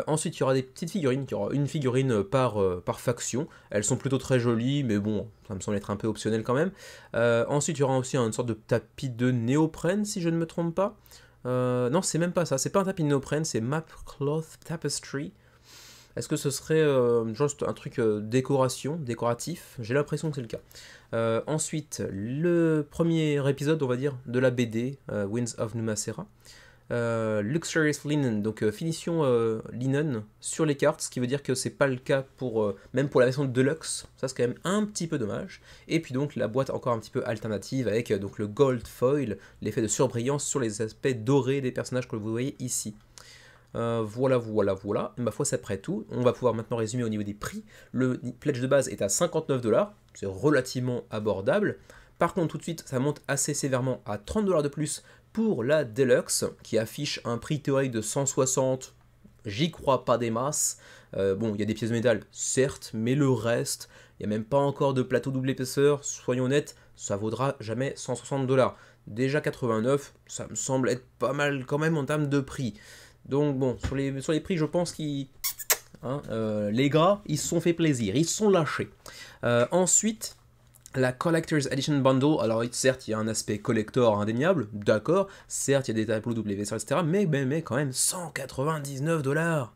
Ensuite, il y aura des petites figurines, il y aura une figurine par faction. Elles sont plutôt très jolies, mais bon, ça me semble être un peu optionnel quand même. Ensuite, il y aura aussi une sorte de tapis de néoprène, si je ne me trompe pas. Non, c'est même pas ça, c'est pas un tapis de néoprène, c'est Map Cloth Tapestry. Est-ce que ce serait juste un truc décoratif? J'ai l'impression que c'est le cas. Ensuite, le premier épisode, on va dire, de la BD, Winds of Numasera. Luxurious Linen, donc finition linen sur les cartes, ce qui veut dire que c'est pas le cas même pour la version Deluxe, ça c'est quand même un petit peu dommage. Et puis donc la boîte encore un petit peu alternative avec donc le gold foil, l'effet de surbrillance sur les aspects dorés des personnages que vous voyez ici. Voilà, et ma foi c'est après tout. On va pouvoir maintenant résumer au niveau des prix. Le pledge de base est à 59$, c'est relativement abordable. Par contre tout de suite ça monte assez sévèrement à 30$ de plus pour la Deluxe, qui affiche un prix théorique de 160, j'y crois pas des masses. Bon, il y a des pièces de métal, certes, mais le reste, il n'y a même pas encore de plateau double épaisseur, soyons honnêtes, ça vaudra jamais 160$. Déjà 89, ça me semble être pas mal quand même en termes de prix. Donc bon, sur les prix, je pense qu'ils... Hein, les gars, ils se sont fait plaisir, ils se sont lâchés. Ensuite... La Collector's Edition Bundle, alors certes il y a un aspect collector indéniable, d'accord, certes il y a des tableaux double épaisseur, etc., mais quand même 199$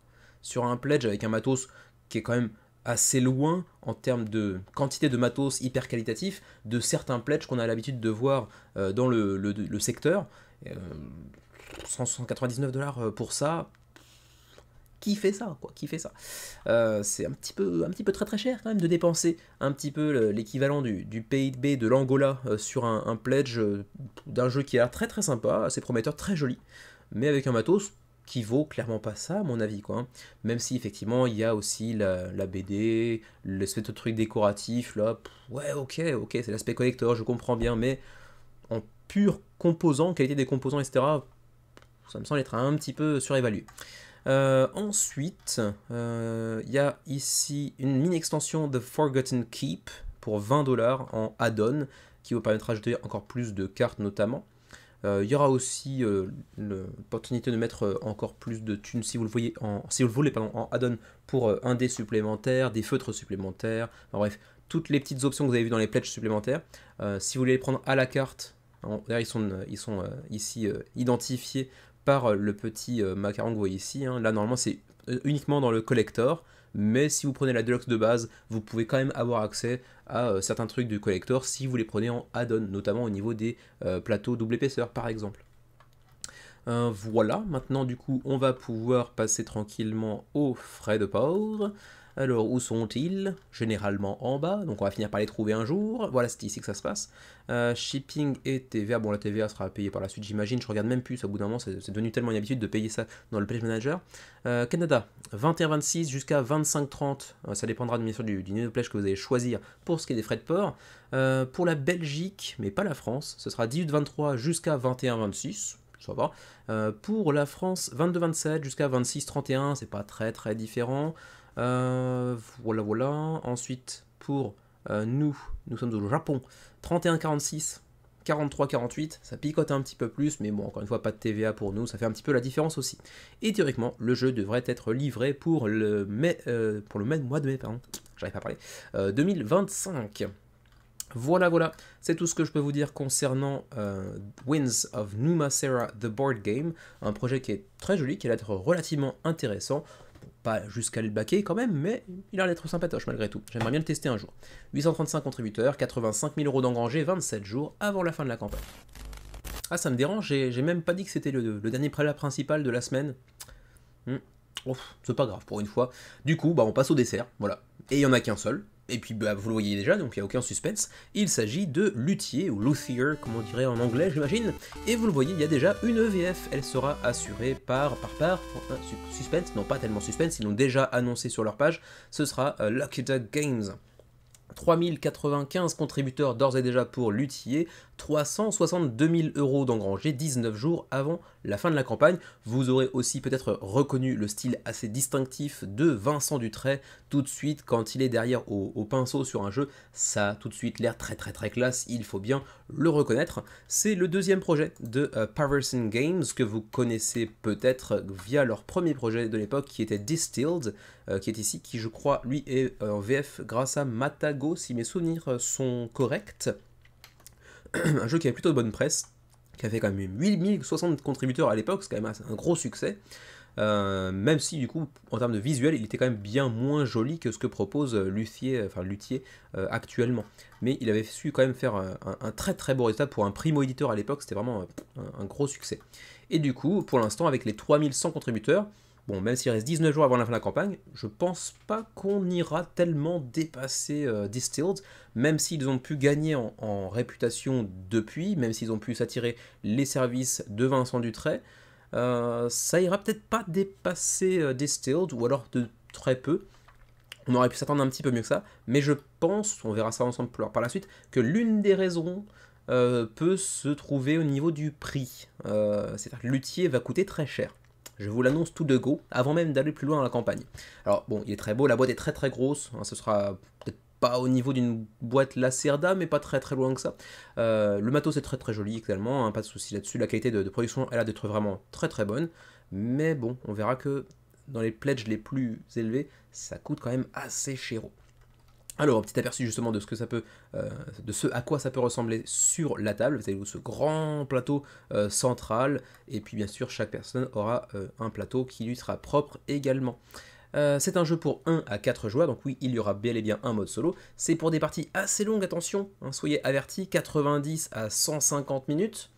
sur un pledge avec un matos qui est quand même assez loin en termes de quantité de matos hyper qualitatif de certains pledges qu'on a l'habitude de voir dans le secteur. 199$ pour ça... Qui fait ça, quoi? Qui fait ça? C'est un petit peu très très cher quand même de dépenser un petit peu l'équivalent du PIB de l'Angola sur un pledge d'un jeu qui a l'air très très sympa, assez prometteur, très joli, mais avec un matos qui vaut clairement pas ça à mon avis, quoi. Même si effectivement il y a aussi la BD, l'espèce de truc décoratif là, ouais ok, c'est l'aspect collector, je comprends bien, mais en pur composant, qualité des composants, etc., ça me semble être un petit peu surévalué. Ensuite, il y a ici une mini-extension de Forgotten Keep pour 20$ en add-on, qui vous permettra d'ajouter encore plus de cartes notamment. Il y aura aussi l'opportunité de mettre encore plus de thunes si vous le voyez si vous le voulez en add-on pour un dé supplémentaire, des feutres supplémentaires, enfin, bref, toutes les petites options que vous avez vues dans les pledges supplémentaires. Si vous voulez les prendre à la carte, d'ailleurs ils sont ici identifiés par le petit macaron que vous voyez ici. Hein. Là normalement c'est uniquement dans le collector. Mais si vous prenez la Deluxe de base, vous pouvez quand même avoir accès à certains trucs du collector si vous les prenez en add-on, notamment au niveau des plateaux double épaisseur par exemple. Voilà, maintenant du coup on va pouvoir passer tranquillement aux frais de port. Alors où sont-ils? Généralement en bas, donc on va finir par les trouver un jour. Voilà, c'est ici que ça se passe. Shipping et TVA, bon la TVA sera payée par la suite j'imagine, je regarde même plus, au bout d'un moment c'est devenu tellement une habitude de payer ça dans le Pledge Manager. Canada, 21,26 jusqu'à 25,30, ça dépendra bien sûr du niveau de pledge que vous allez choisir pour ce qui est des frais de port. Pour la Belgique, mais pas la France, ce sera 18,23 jusqu'à 21,26. Ça va. Pour la France, 22,27 jusqu'à 26,31, c'est pas très différent. Voilà. Ensuite, pour nous sommes au Japon, 31,46, 43,48, ça picote un petit peu plus, mais bon, encore une fois, pas de TVA pour nous, ça fait un petit peu la différence aussi. Et théoriquement, le jeu devrait être livré pour le mois de mai, pardon, j'arrive pas à parler, 2025. Voilà, c'est tout ce que je peux vous dire concernant Winds of Numasera, The Board Game, un projet qui est très joli, qui a l'air d'être relativement intéressant, pas jusqu'à le baquer quand même, mais il a l'air d'être sympatoche malgré tout, j'aimerais bien le tester un jour. 835 contributeurs, 85 000 € d'engrangés, 27 jours avant la fin de la campagne. Ah ça me dérange, j'ai même pas dit que c'était le dernier prélat principal de la semaine. C'est pas grave pour une fois. Du coup, on passe au dessert, voilà. Et il n'y en a qu'un seul. Et puis vous le voyez déjà, donc il n'y a aucun suspense. Il s'agit de Luthier, ou Luthier, comme on dirait en anglais, j'imagine. Et vous le voyez, il y a déjà une EVF. Elle sera assurée par suspense, non pas tellement suspense, ils l'ont déjà annoncé sur leur page. Ce sera Lucky Duck Games. 3095 contributeurs d'ores et déjà pour Luthier, 362 000 € d'engrangés 19 jours avant la fin de la campagne. Vous aurez aussi peut-être reconnu le style assez distinctif de Vincent Dutray tout de suite quand il est derrière au pinceau sur un jeu. Ça a tout de suite l'air très classe, il faut bien le reconnaître. C'est le deuxième projet de Paverson Games que vous connaissez peut-être via leur premier projet de l'époque qui était Distilled, qui est ici, qui je crois lui est en VF grâce à Matago si mes souvenirs sont corrects. Un jeu qui avait plutôt de bonne presse, qui avait quand même 8060 contributeurs à l'époque, c'est quand même un gros succès, même si du coup en termes de visuel il était quand même bien moins joli que ce que propose Luthier actuellement, mais il avait su quand même faire un très beau résultat pour un primo éditeur à l'époque, c'était vraiment un gros succès. Et du coup pour l'instant avec les 3100 contributeurs, bon, même s'il reste 19 jours avant la fin de la campagne, je pense pas qu'on ira tellement dépasser Distilled, même s'ils ont pu gagner en réputation depuis, même s'ils ont pu s'attirer les services de Vincent Dutray, ça ira peut-être pas dépasser Distilled, ou alors de très peu. On aurait pu s'attendre un petit peu mieux que ça, mais je pense, on verra ça ensemble par la suite, que l'une des raisons peut se trouver au niveau du prix. C'est-à-dire que Luthier va coûter très cher. Je vous l'annonce tout de go, avant même d'aller plus loin dans la campagne. Alors bon, il est très beau, la boîte est très grosse, hein, ce sera peut-être pas au niveau d'une boîte Lacerda, mais pas très loin que ça. Le matos est très joli également, hein, pas de souci là-dessus, la qualité de production elle a d'être vraiment très bonne, mais bon, on verra que dans les pledges les plus élevés, ça coûte quand même assez chéro. Alors, un petit aperçu justement de ce que ça peut, de ce à quoi ça peut ressembler sur la table. Vous avez ce grand plateau central, et puis bien sûr chaque personne aura un plateau qui lui sera propre également. C'est un jeu pour 1 à 4 joueurs, donc oui, il y aura bel et bien un mode solo. C'est pour des parties assez longues, attention, hein, soyez avertis, 90 à 150 minutes.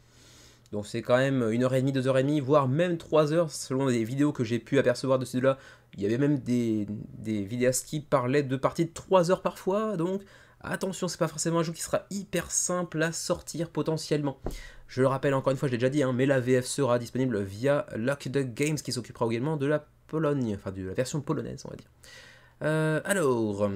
Donc c'est quand même 1h30, 2h30, voire même 3h, selon les vidéos que j'ai pu apercevoir de celui-là. Il y avait même des vidéastes qui parlaient de parties de 3 heures parfois, donc attention, c'est pas forcément un jeu qui sera hyper simple à sortir potentiellement. Je le rappelle encore une fois, je l'ai déjà dit, hein, mais la VF sera disponible via Lucky Duck Games qui s'occupera également de la Pologne, enfin de la version polonaise, on va dire. Alors,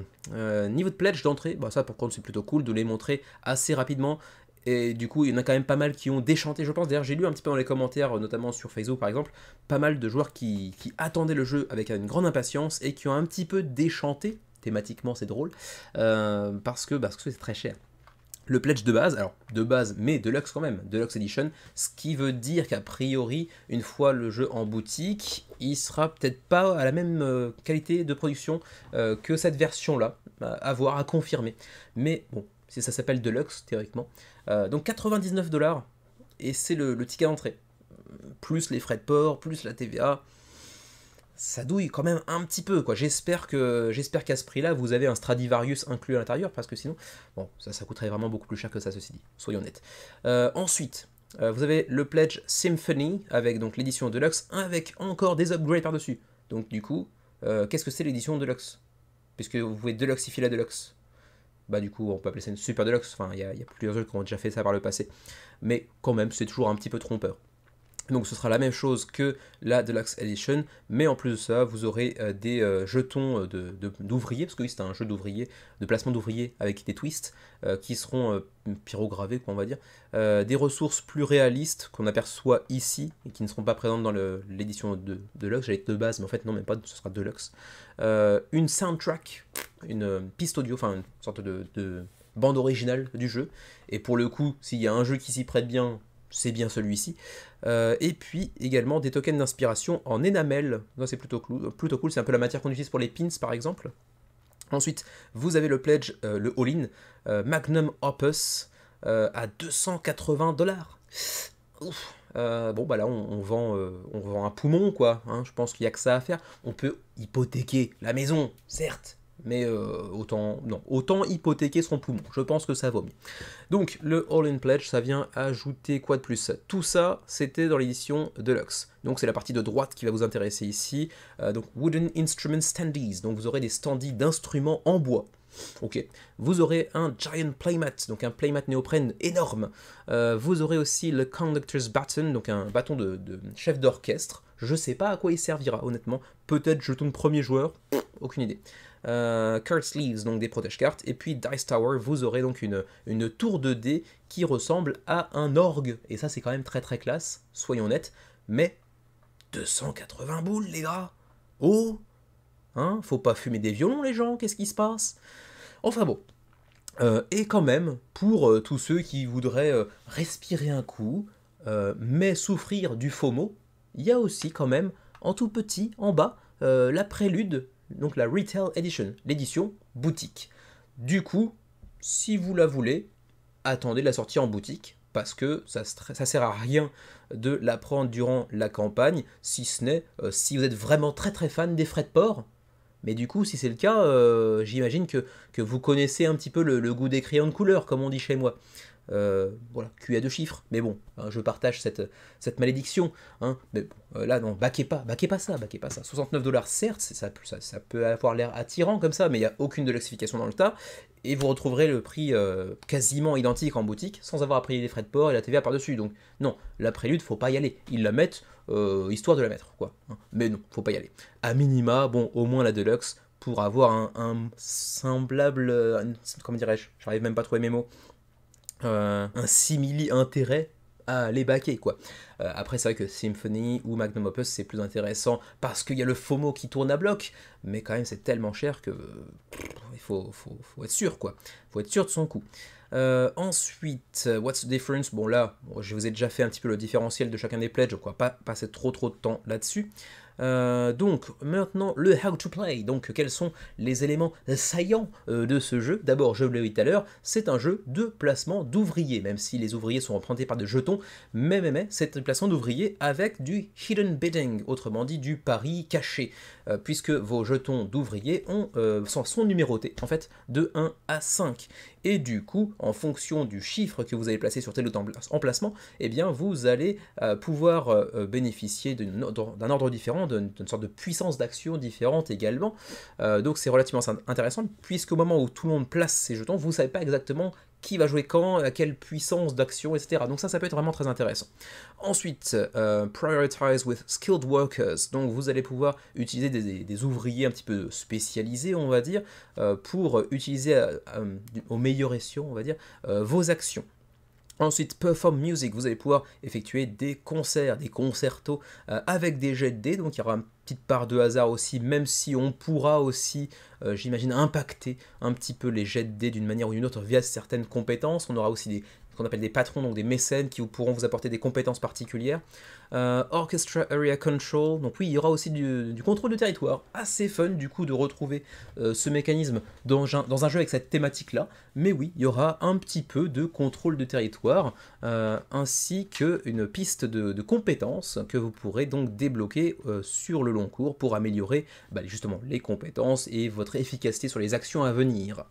niveau de pledge d'entrée, ça par contre c'est plutôt cool de les montrer assez rapidement. Et du coup, il y en a quand même pas mal qui ont déchanté, je pense. D'ailleurs, j'ai lu un petit peu dans les commentaires, notamment sur Facebook par exemple, pas mal de joueurs qui attendaient le jeu avec une grande impatience et qui ont un petit peu déchanté, thématiquement c'est drôle, parce que c'est très cher. Le pledge de base, alors de base mais Deluxe quand même, Deluxe Edition, ce qui veut dire qu'à priori, une fois le jeu en boutique, il sera peut-être pas à la même qualité de production que cette version-là, à voir, à confirmer. Mais bon, si ça s'appelle Deluxe, théoriquement. Donc 99$, et c'est le ticket d'entrée. Plus les frais de port, plus la TVA, ça douille quand même un petit peu, quoi. J'espère qu'à ce prix-là, vous avez un Stradivarius inclus à l'intérieur, parce que sinon, bon, ça coûterait vraiment beaucoup plus cher que ça, ceci dit, soyons honnêtes. Ensuite, vous avez le Pledge Symphony, avec donc l'édition Deluxe, avec encore des upgrades par-dessus. Donc du coup, qu'est-ce que c'est l'édition Deluxe? Puisque vous pouvez Deluxifier la Deluxe. Bah du coup, on peut appeler ça une Super Deluxe, enfin, il y a plusieurs jeux qui ont déjà fait ça par le passé. Mais quand même, c'est toujours un petit peu trompeur. Donc ce sera la même chose que la Deluxe Edition, mais en plus de ça, vous aurez des jetons d'ouvriers, parce que oui, c'est un jeu d'ouvriers, de placement d'ouvriers avec des twists, qui seront pyrogravés, quoi, on va dire, des ressources plus réalistes qu'on aperçoit ici, et qui ne seront pas présentes dans l'édition de Deluxe, j'allais être de base, mais en fait non, même pas, ce sera Deluxe. Une soundtrack, une piste audio, enfin une sorte de bande originale du jeu, et pour le coup, s'il y a un jeu qui s'y prête bien, c'est bien celui-ci. Et puis également des tokens d'inspiration en énamel. C'est plutôt cool, c'est un peu la matière qu'on utilise pour les pins par exemple. Ensuite, vous avez le pledge, le all-in, Magnum Opus à 280$. Ouf. Bon bah là on vend un poumon quoi, hein. Je pense qu'il n'y a que ça à faire. On peut hypothéquer la maison, certes, mais autant hypothéquer son poumon, je pense que ça vaut mieux. Donc le All-in Pledge, ça vient ajouter quoi de plus? Tout ça, c'était dans l'édition Deluxe. Donc c'est la partie de droite qui va vous intéresser ici. Donc Wooden Instrument Standees, donc vous aurez des standees d'instruments en bois. Ok. Vous aurez un Giant Playmat, donc un playmat néoprène énorme. Vous aurez aussi le Conductor's Baton, donc un bâton de chef d'orchestre. Je sais pas à quoi il servira, honnêtement. Peut-être jeton de premier joueur, aucune idée. Card Sleeves, donc des protège-cartes, et puis Dice Tower, vous aurez donc une tour de dés qui ressemble à un orgue, et ça c'est quand même très très classe, soyons honnêtes, mais 280 boules les gars. Oh, hein, faut pas fumer des violons les gens, qu'est-ce qui se passe? Enfin bon, et quand même, pour tous ceux qui voudraient respirer un coup, mais souffrir du FOMO, il y a aussi quand même, en tout petit, en bas, la prélude, donc la Retail Edition, l'édition boutique. Du coup, si vous la voulez, attendez la sortie en boutique, parce que ça sert à rien de la prendre durant la campagne, si ce n'est si vous êtes vraiment très très fan des frais de port. Mais du coup, si c'est le cas, j'imagine que vous connaissez un petit peu le goût des crayons de couleur, comme on dit chez moi. Voilà, QA de chiffres, mais bon, hein, je partage cette malédiction, hein, mais bon, là non, baquez pas ça, 69$, certes, ça peut avoir l'air attirant comme ça, mais il n'y a aucune deluxification dans le tas, et vous retrouverez le prix quasiment identique en boutique, sans avoir à payer les frais de port et la TVA par-dessus, donc non, la prélude, faut pas y aller, ils la mettent, histoire de la mettre, quoi, hein, mais non, faut pas y aller. À minima, bon, au moins la Deluxe, pour avoir un semblable, comment dirais-je, j'arrive même pas à trouver mes mots, un simili-intérêt à les baquer, quoi. Après, c'est vrai que Symphony ou Magnum Opus, c'est plus intéressant parce qu'il y a le FOMO qui tourne à bloc, mais quand même, c'est tellement cher que il faut être sûr, quoi. Faut être sûr de son coût. Ensuite, what's the difference? Bon, là, je vous ai déjà fait un petit peu le différentiel de chacun des pledges, je ne crois pas passer trop de temps là-dessus. Donc maintenant le how to play, donc quels sont les éléments saillants de ce jeu. D'abord, je vous l'ai dit tout à l'heure, c'est un jeu de placement d'ouvriers, même si les ouvriers sont empruntés par des jetons, mais c'est un placement d'ouvriers avec du hidden bidding, autrement dit du pari caché, puisque vos jetons d'ouvriers sont numérotés en fait de 1 à 5. Et du coup, en fonction du chiffre que vous avez placé sur tel ou tel emplacement, eh bien vous allez pouvoir bénéficier d'un ordre différent, d'une sorte de puissance d'action différente également. Donc c'est relativement intéressant, puisqu'au moment où tout le monde place ses jetons, vous ne savez pas exactement qui va jouer quand, à quelle puissance d'action, etc. Donc ça peut être vraiment très intéressant. Ensuite, prioritize with skilled workers. Donc vous allez pouvoir utiliser des ouvriers un petit peu spécialisés, on va dire, pour utiliser au meilleur escient, on va dire, vos actions. Ensuite, Perform Music, vous allez pouvoir effectuer des concerts, des concertos avec des jets de dés, donc il y aura une petite part de hasard aussi, même si on pourra aussi, j'imagine, impacter un petit peu les jets de dés d'une manière ou d'une autre via certaines compétences. On aura aussi ce qu'on appelle des patrons, donc des mécènes qui pourront vous apporter des compétences particulières. Orchestra Area Control, donc oui, il y aura aussi du contrôle de territoire, assez fun du coup de retrouver ce mécanisme dans un jeu avec cette thématique-là, mais oui, il y aura un petit peu de contrôle de territoire, ainsi qu'une piste de compétences que vous pourrez donc débloquer sur le long cours pour améliorer justement les compétences et votre efficacité sur les actions à venir.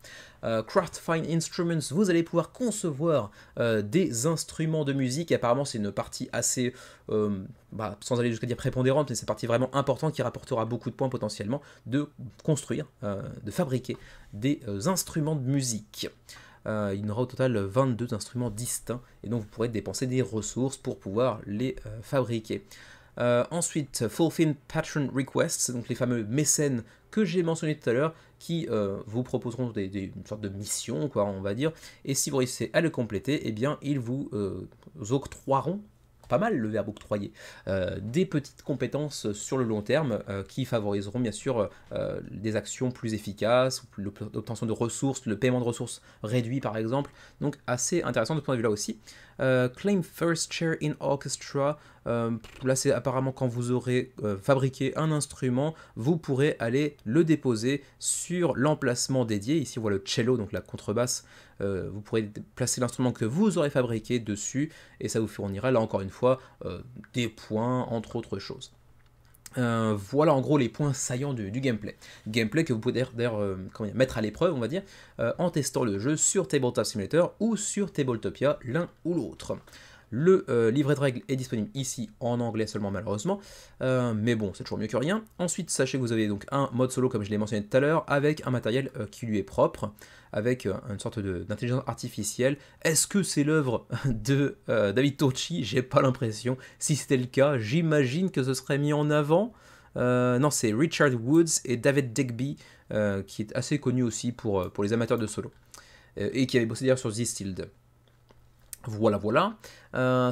Craft Fine Instruments, vous allez pouvoir concevoir des instruments de musique. Apparemment, c'est une partie assez, sans aller jusqu'à dire prépondérante, mais c'est une partie vraiment importante qui rapportera beaucoup de points potentiellement, de construire, de fabriquer des instruments de musique. Il y en aura au total 22 instruments distincts, et donc vous pourrez dépenser des ressources pour pouvoir les fabriquer. Ensuite, Fulfill Patron Requests, donc les fameux mécènes que j'ai mentionnés tout à l'heure, qui vous proposeront une sorte de mission, quoi, on va dire, et si vous réussissez à le compléter, eh bien, ils vous octroieront, pas mal le verbe octroyer, des petites compétences sur le long terme qui favoriseront bien sûr des actions plus efficaces, l'obtention de ressources, le paiement de ressources réduit par exemple, donc assez intéressant de ce point de vue là aussi. Claim First Chair in Orchestra, là c'est apparemment quand vous aurez fabriqué un instrument, vous pourrez aller le déposer sur l'emplacement dédié. Ici on voit le cello, donc la contrebasse, vous pourrez placer l'instrument que vous aurez fabriqué dessus, et ça vous fournira là encore une fois des points entre autres choses. Voilà en gros les points saillants du gameplay. Gameplay que vous pouvez d'ailleurs mettre à l'épreuve, on va dire, en testant le jeu sur Tabletop Simulator ou sur Tabletopia, l'un ou l'autre. Le livret de règles est disponible ici en anglais seulement malheureusement, mais bon, c'est toujours mieux que rien. Ensuite, sachez que vous avez donc un mode solo comme je l'ai mentionné tout à l'heure, avec un matériel qui lui est propre, avec une sorte d'intelligence artificielle. Est-ce que c'est l'œuvre de David Turczi? J'ai pas l'impression. Si c'était le cas, j'imagine que ce serait mis en avant. Non, c'est Richard Woods et David Digby, qui est assez connu aussi pour les amateurs de solo, et qui avait bossé d'ailleurs sur The Stilled. Voilà, voilà.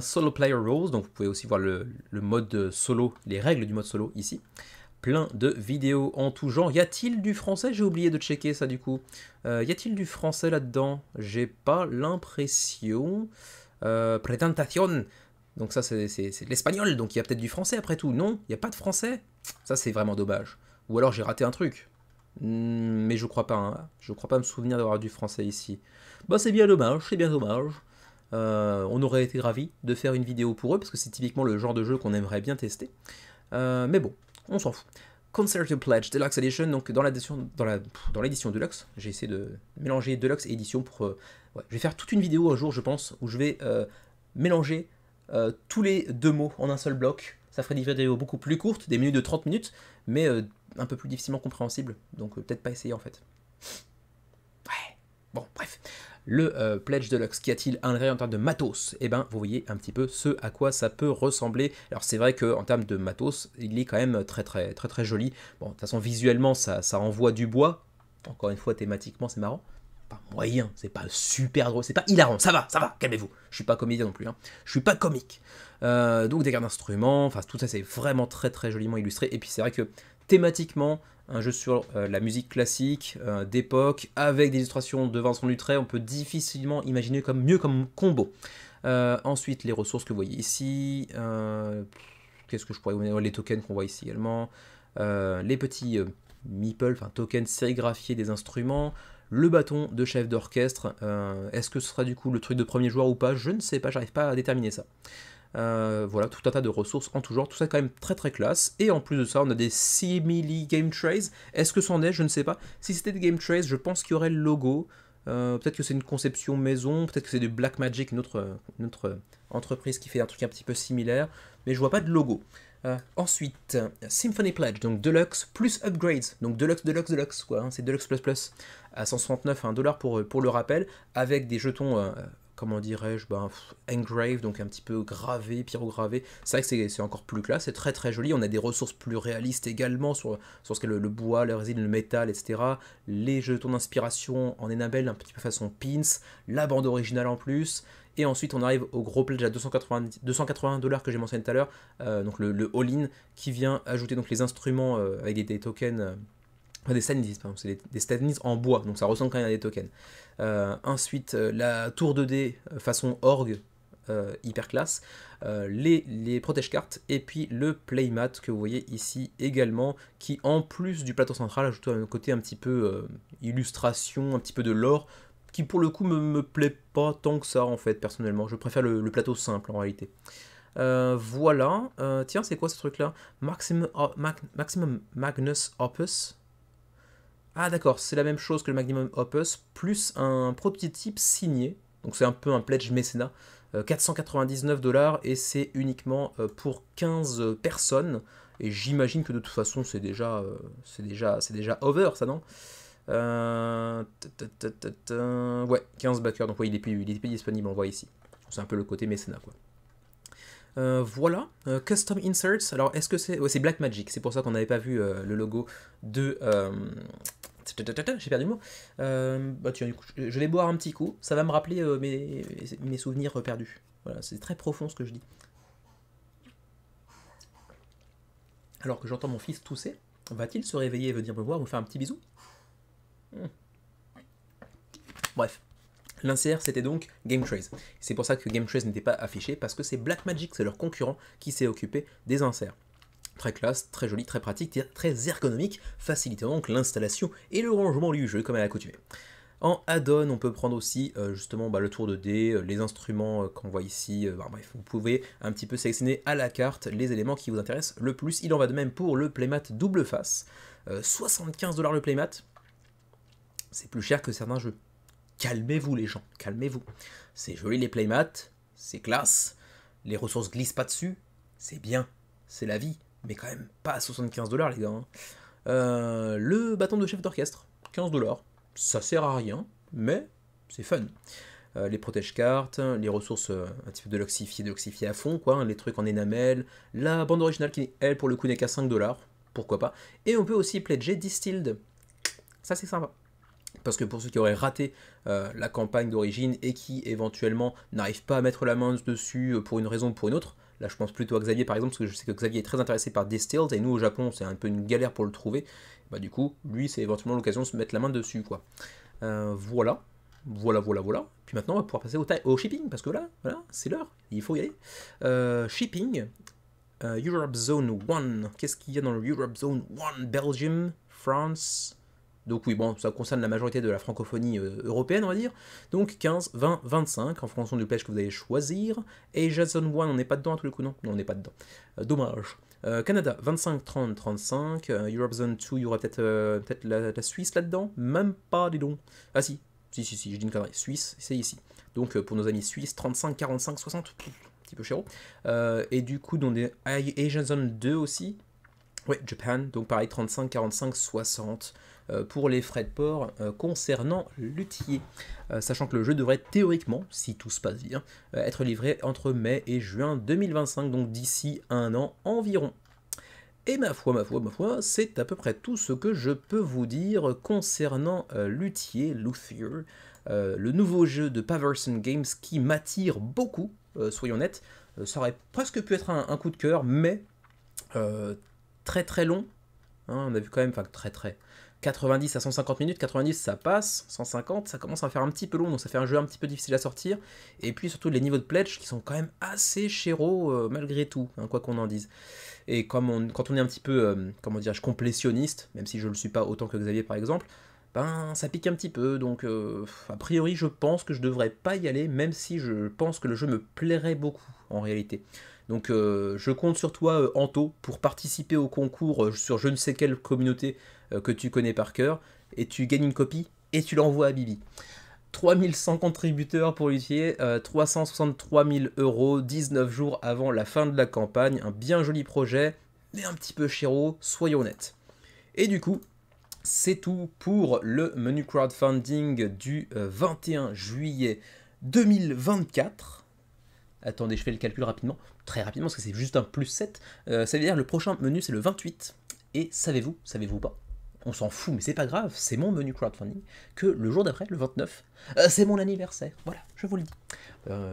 Solo Player Rules, donc vous pouvez aussi voir le mode solo, les règles du mode solo ici. Plein de vidéos en tout genre. Y a-t-il du français? J'ai oublié de checker ça du coup. Y a-t-il du français là-dedans? J'ai pas l'impression. Presentación. Donc ça c'est de l'espagnol, donc il y a peut-être du français après tout. Non, il n'y a pas de français. Ça c'est vraiment dommage. Ou alors j'ai raté un truc. Mais je crois pas. Hein. Je crois pas me souvenir d'avoir du français ici. Bah c'est bien dommage, c'est bien dommage. On aurait été ravis de faire une vidéo pour eux, parce que c'est typiquement le genre de jeu qu'on aimerait bien tester. Mais bon, on s'en fout. Concerto Pledge Deluxe Edition, donc dans l'édition Deluxe, j'ai essayé de mélanger Deluxe et édition pour... ouais, je vais faire toute une vidéo un jour, je pense, où je vais mélanger tous les deux mots en un seul bloc. Ça ferait des vidéos beaucoup plus courtes, des minutes de 30 minutes, mais un peu plus difficilement compréhensibles, donc peut-être pas essayer en fait. Ouais, bon, bref. Le Pledge Deluxe, qu'y a-t-il à l'intérieur en termes de matos? Eh bien, vous voyez un petit peu ce à quoi ça peut ressembler. Alors c'est vrai qu'en termes de matos, il est quand même très joli. Bon, de toute façon, visuellement, ça envoie du bois. Encore une fois, thématiquement, c'est marrant. Pas moyen, c'est pas super drôle, c'est pas hilarant. Ça va, calmez-vous. Je suis pas comédien non plus, hein. Je suis pas comique. Donc des cartes d'instruments, enfin tout ça, c'est vraiment très joliment illustré. Et puis c'est vrai que thématiquement, un jeu sur la musique classique d'époque, avec des illustrations de Vincent Dutray, on peut difficilement imaginer mieux comme combo. Ensuite, les ressources que vous voyez ici, qu'est-ce que je pourrais vous dire, les tokens qu'on voit ici également, les petits meeples, enfin tokens sérigraphiés des instruments, le bâton de chef d'orchestre, est-ce que ce sera du coup le truc de premier joueur ou pas? Je ne sais pas, j'arrive pas à déterminer ça. Voilà, tout un tas de ressources en tout genre, tout ça quand même très classe, et en plus de ça on a des simili game trays. Est-ce que c'en est? Je ne sais pas. Si c'était des game trays, je pense qu'il y aurait le logo, peut-être que c'est une conception maison, peut-être que c'est de Blackmagic, une autre entreprise qui fait un truc un petit peu similaire, mais je vois pas de logo. Ensuite, Symphony Pledge, donc Deluxe plus Upgrades, donc Deluxe quoi, hein, c'est Deluxe plus à 169 $, pour le rappel, avec des jetons comment dirais-je, engrave, donc un petit peu gravé, pyrogravé. C'est vrai que c'est encore plus classe, c'est très joli. On a des ressources plus réalistes également sur ce qu'est le bois, la résine, le métal, etc. Les jetons d'inspiration en enamel, un petit peu façon pins, la bande originale en plus. Et ensuite, on arrive au gros pledge à 280 $ que j'ai mentionné tout à l'heure, donc le all-in, qui vient ajouter donc les instruments avec des tokens, des standees, pardon, c'est des standees en bois, donc ça ressemble quand même à des tokens. Ensuite, la tour 2D façon orgue, hyper classe, les protège cartes, et puis le playmat que vous voyez ici également, qui en plus du plateau central ajoute un côté un petit peu illustration, un petit peu de lore, qui pour le coup me plaît pas tant que ça en fait personnellement, je préfère le plateau simple en réalité. Voilà, tiens c'est quoi ce truc là, Maximum Magnus Opus. Ah d'accord, c'est la même chose que le Magnum Opus, plus un prototype signé, donc c'est un peu un pledge mécénat, 499 $, et c'est uniquement pour 15 personnes, et j'imagine que de toute façon c'est déjà over ça, non? Ouais, 15 backers, donc ouais, il est plus disponible, on voit ici. C'est un peu le côté mécénat quoi. Voilà, Custom Inserts, alors est-ce que c'est... Ouais, c'est Blackmagic, c'est pour ça qu'on n'avait pas vu le logo de... J'ai perdu le mot. Bah tiens, je vais boire un petit coup, ça va me rappeler mes souvenirs perdus. Voilà, c'est très profond ce que je dis. Alors que j'entends mon fils tousser, va-t-il se réveiller et venir me voir, me faire un petit bisou? Bref. L'insert c'était donc GameTrace. C'est pour ça que GameTrace n'était pas affiché, parce que c'est Blackmagic, c'est leur concurrent qui s'est occupé des inserts. Très classe, très joli, très pratique, très ergonomique, facilitant donc l'installation et le rangement du jeu comme à l'accoutumée. En add-on, on peut prendre aussi justement le tour de dés, les instruments qu'on voit ici, bref, vous pouvez un petit peu sélectionner à la carte les éléments qui vous intéressent le plus. Il en va de même pour le playmat double face, 75 $ le playmat, c'est plus cher que certains jeux. Calmez-vous les gens, calmez-vous. C'est joli les playmats, c'est classe, les ressources glissent pas dessus, c'est bien, c'est la vie, mais quand même pas à 75 $ les gars. Hein. Le bâton de chef d'orchestre, 15 $, ça sert à rien, mais c'est fun. Les protège-cartes, les ressources un petit peu de l'oxyfier à fond, quoi, hein, les trucs en énamel, la bande originale qui, elle, pour le coup, n'est qu'à 5 $, pourquoi pas. Et on peut aussi pledger Distilled, ça c'est sympa. Parce que pour ceux qui auraient raté la campagne d'origine et qui éventuellement n'arrivent pas à mettre la main dessus pour une raison ou pour une autre, là je pense plutôt à Xavier par exemple, parce que je sais que Xavier est très intéressé par Distilled, et nous au Japon c'est un peu une galère pour le trouver, bah du coup lui c'est éventuellement l'occasion de se mettre la main dessus quoi. Voilà. Puis maintenant on va pouvoir passer au shipping, parce que là, voilà, c'est l'heure, il faut y aller. Shipping, Europe Zone 1, qu'est-ce qu'il y a dans le Europe Zone 1? Belgium, France... Donc oui, bon, ça concerne la majorité de la francophonie européenne, on va dire. Donc 15, 20, 25, en fonction du pledge que vous allez choisir. Asia Zone 1, on n'est pas dedans à tous les coups, non? Non, on n'est pas dedans. Dommage. Canada, 25, 30, 35. Europe Zone 2, il y aura peut-être la Suisse là-dedans? Même pas, dis donc. Ah si, si, je dis une connerie. Suisse, c'est ici. Donc pour nos amis suisses, 35, 45, 60, un petit peu chéro. Et du coup, dans des Asia Zone 2 aussi. Ouais, Japan, donc pareil, 35, 45, 60 pour les frais de port concernant l'utilier. Sachant que le jeu devrait théoriquement, si tout se passe bien, être livré entre mai et juin 2025, donc d'ici un an environ. Et ma foi, c'est à peu près tout ce que je peux vous dire concernant Luthier, le nouveau jeu de Paverson Games qui m'attire beaucoup, soyons nets. Ça aurait presque pu être un coup de cœur, mais... très long, hein, on a vu quand même, enfin très 90 à 150 minutes, 90 ça passe, 150 ça commence à faire un petit peu long, donc ça fait un jeu un petit peu difficile à sortir, et puis surtout les niveaux de pledge qui sont quand même assez chéros malgré tout, hein, quoi qu'on en dise. Et quand on est un petit peu, comment dirais-je, complétionniste, même si je le suis pas autant que Xavier par exemple, ben ça pique un petit peu, donc a priori je pense que je devrais pas y aller, même si je pense que le jeu me plairait beaucoup en réalité. Donc je compte sur toi Anto pour participer au concours sur je ne sais quelle communauté que tu connais par cœur, et tu gagnes une copie et tu l'envoies à Bibi. 3100 contributeurs pour Luthier, 363 000 €, 19 jours avant la fin de la campagne, un bien joli projet, mais un petit peu chéro, soyons honnêtes. Et du coup, c'est tout pour le menu crowdfunding du 21 juillet 2024. Attendez, je fais le calcul rapidement, très rapidement, parce que c'est juste un +7. Ça veut dire que le prochain menu, c'est le 28. Et savez-vous pas, on s'en fout, mais c'est pas grave, c'est mon menu crowdfunding, que le jour d'après, le 29, c'est mon anniversaire. Voilà, je vous le dis.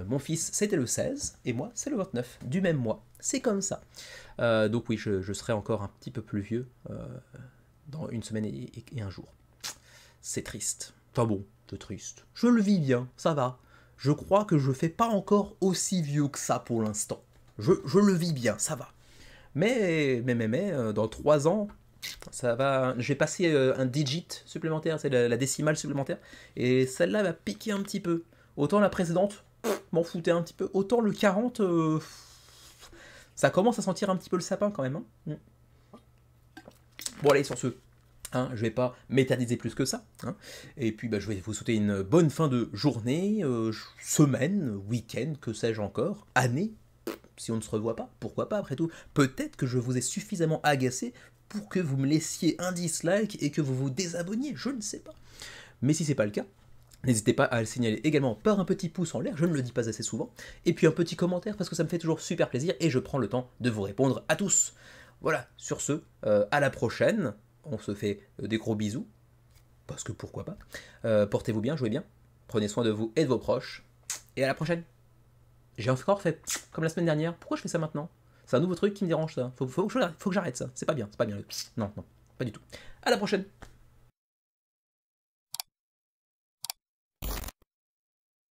Mon fils, c'était le 16, et moi, c'est le 29, du même mois. C'est comme ça. Donc oui, je serai encore un petit peu plus vieux dans une semaine et un jour. C'est triste. Enfin bon, c'est triste. Je le vis bien, ça va. Je crois que je fais pas encore aussi vieux que ça pour l'instant. Je le vis bien, ça va. Mais dans 3 ans, ça va. J'ai passé un digit supplémentaire, c'est la décimale supplémentaire, et celle-là va piquer un petit peu. Autant la précédente, m'en foutais un petit peu. Autant le 40, ça commence à sentir un petit peu le sapin quand même. Hein. Bon allez, sur ce, hein, je vais pas m'éterniser plus que ça. Hein. Et puis je vais vous souhaiter une bonne fin de journée, semaine, week-end, que sais-je encore, année. Si on ne se revoit pas, pourquoi pas après tout. Peut-être que je vous ai suffisamment agacé pour que vous me laissiez un dislike et que vous vous désabonniez, je ne sais pas. Mais si c'est pas le cas, n'hésitez pas à le signaler également par un petit pouce en l'air, je ne le dis pas assez souvent, et puis un petit commentaire parce que ça me fait toujours super plaisir et je prends le temps de vous répondre à tous. Voilà, sur ce, à la prochaine, on se fait des gros bisous, parce que pourquoi pas. Portez-vous bien, jouez bien, prenez soin de vous et de vos proches, et à la prochaine. J'ai encore fait comme la semaine dernière. Pourquoi je fais ça maintenant? C'est un nouveau truc qui me dérange ça. Faut que j'arrête ça. C'est pas bien, c'est pas bien. Non, pas du tout. À la prochaine.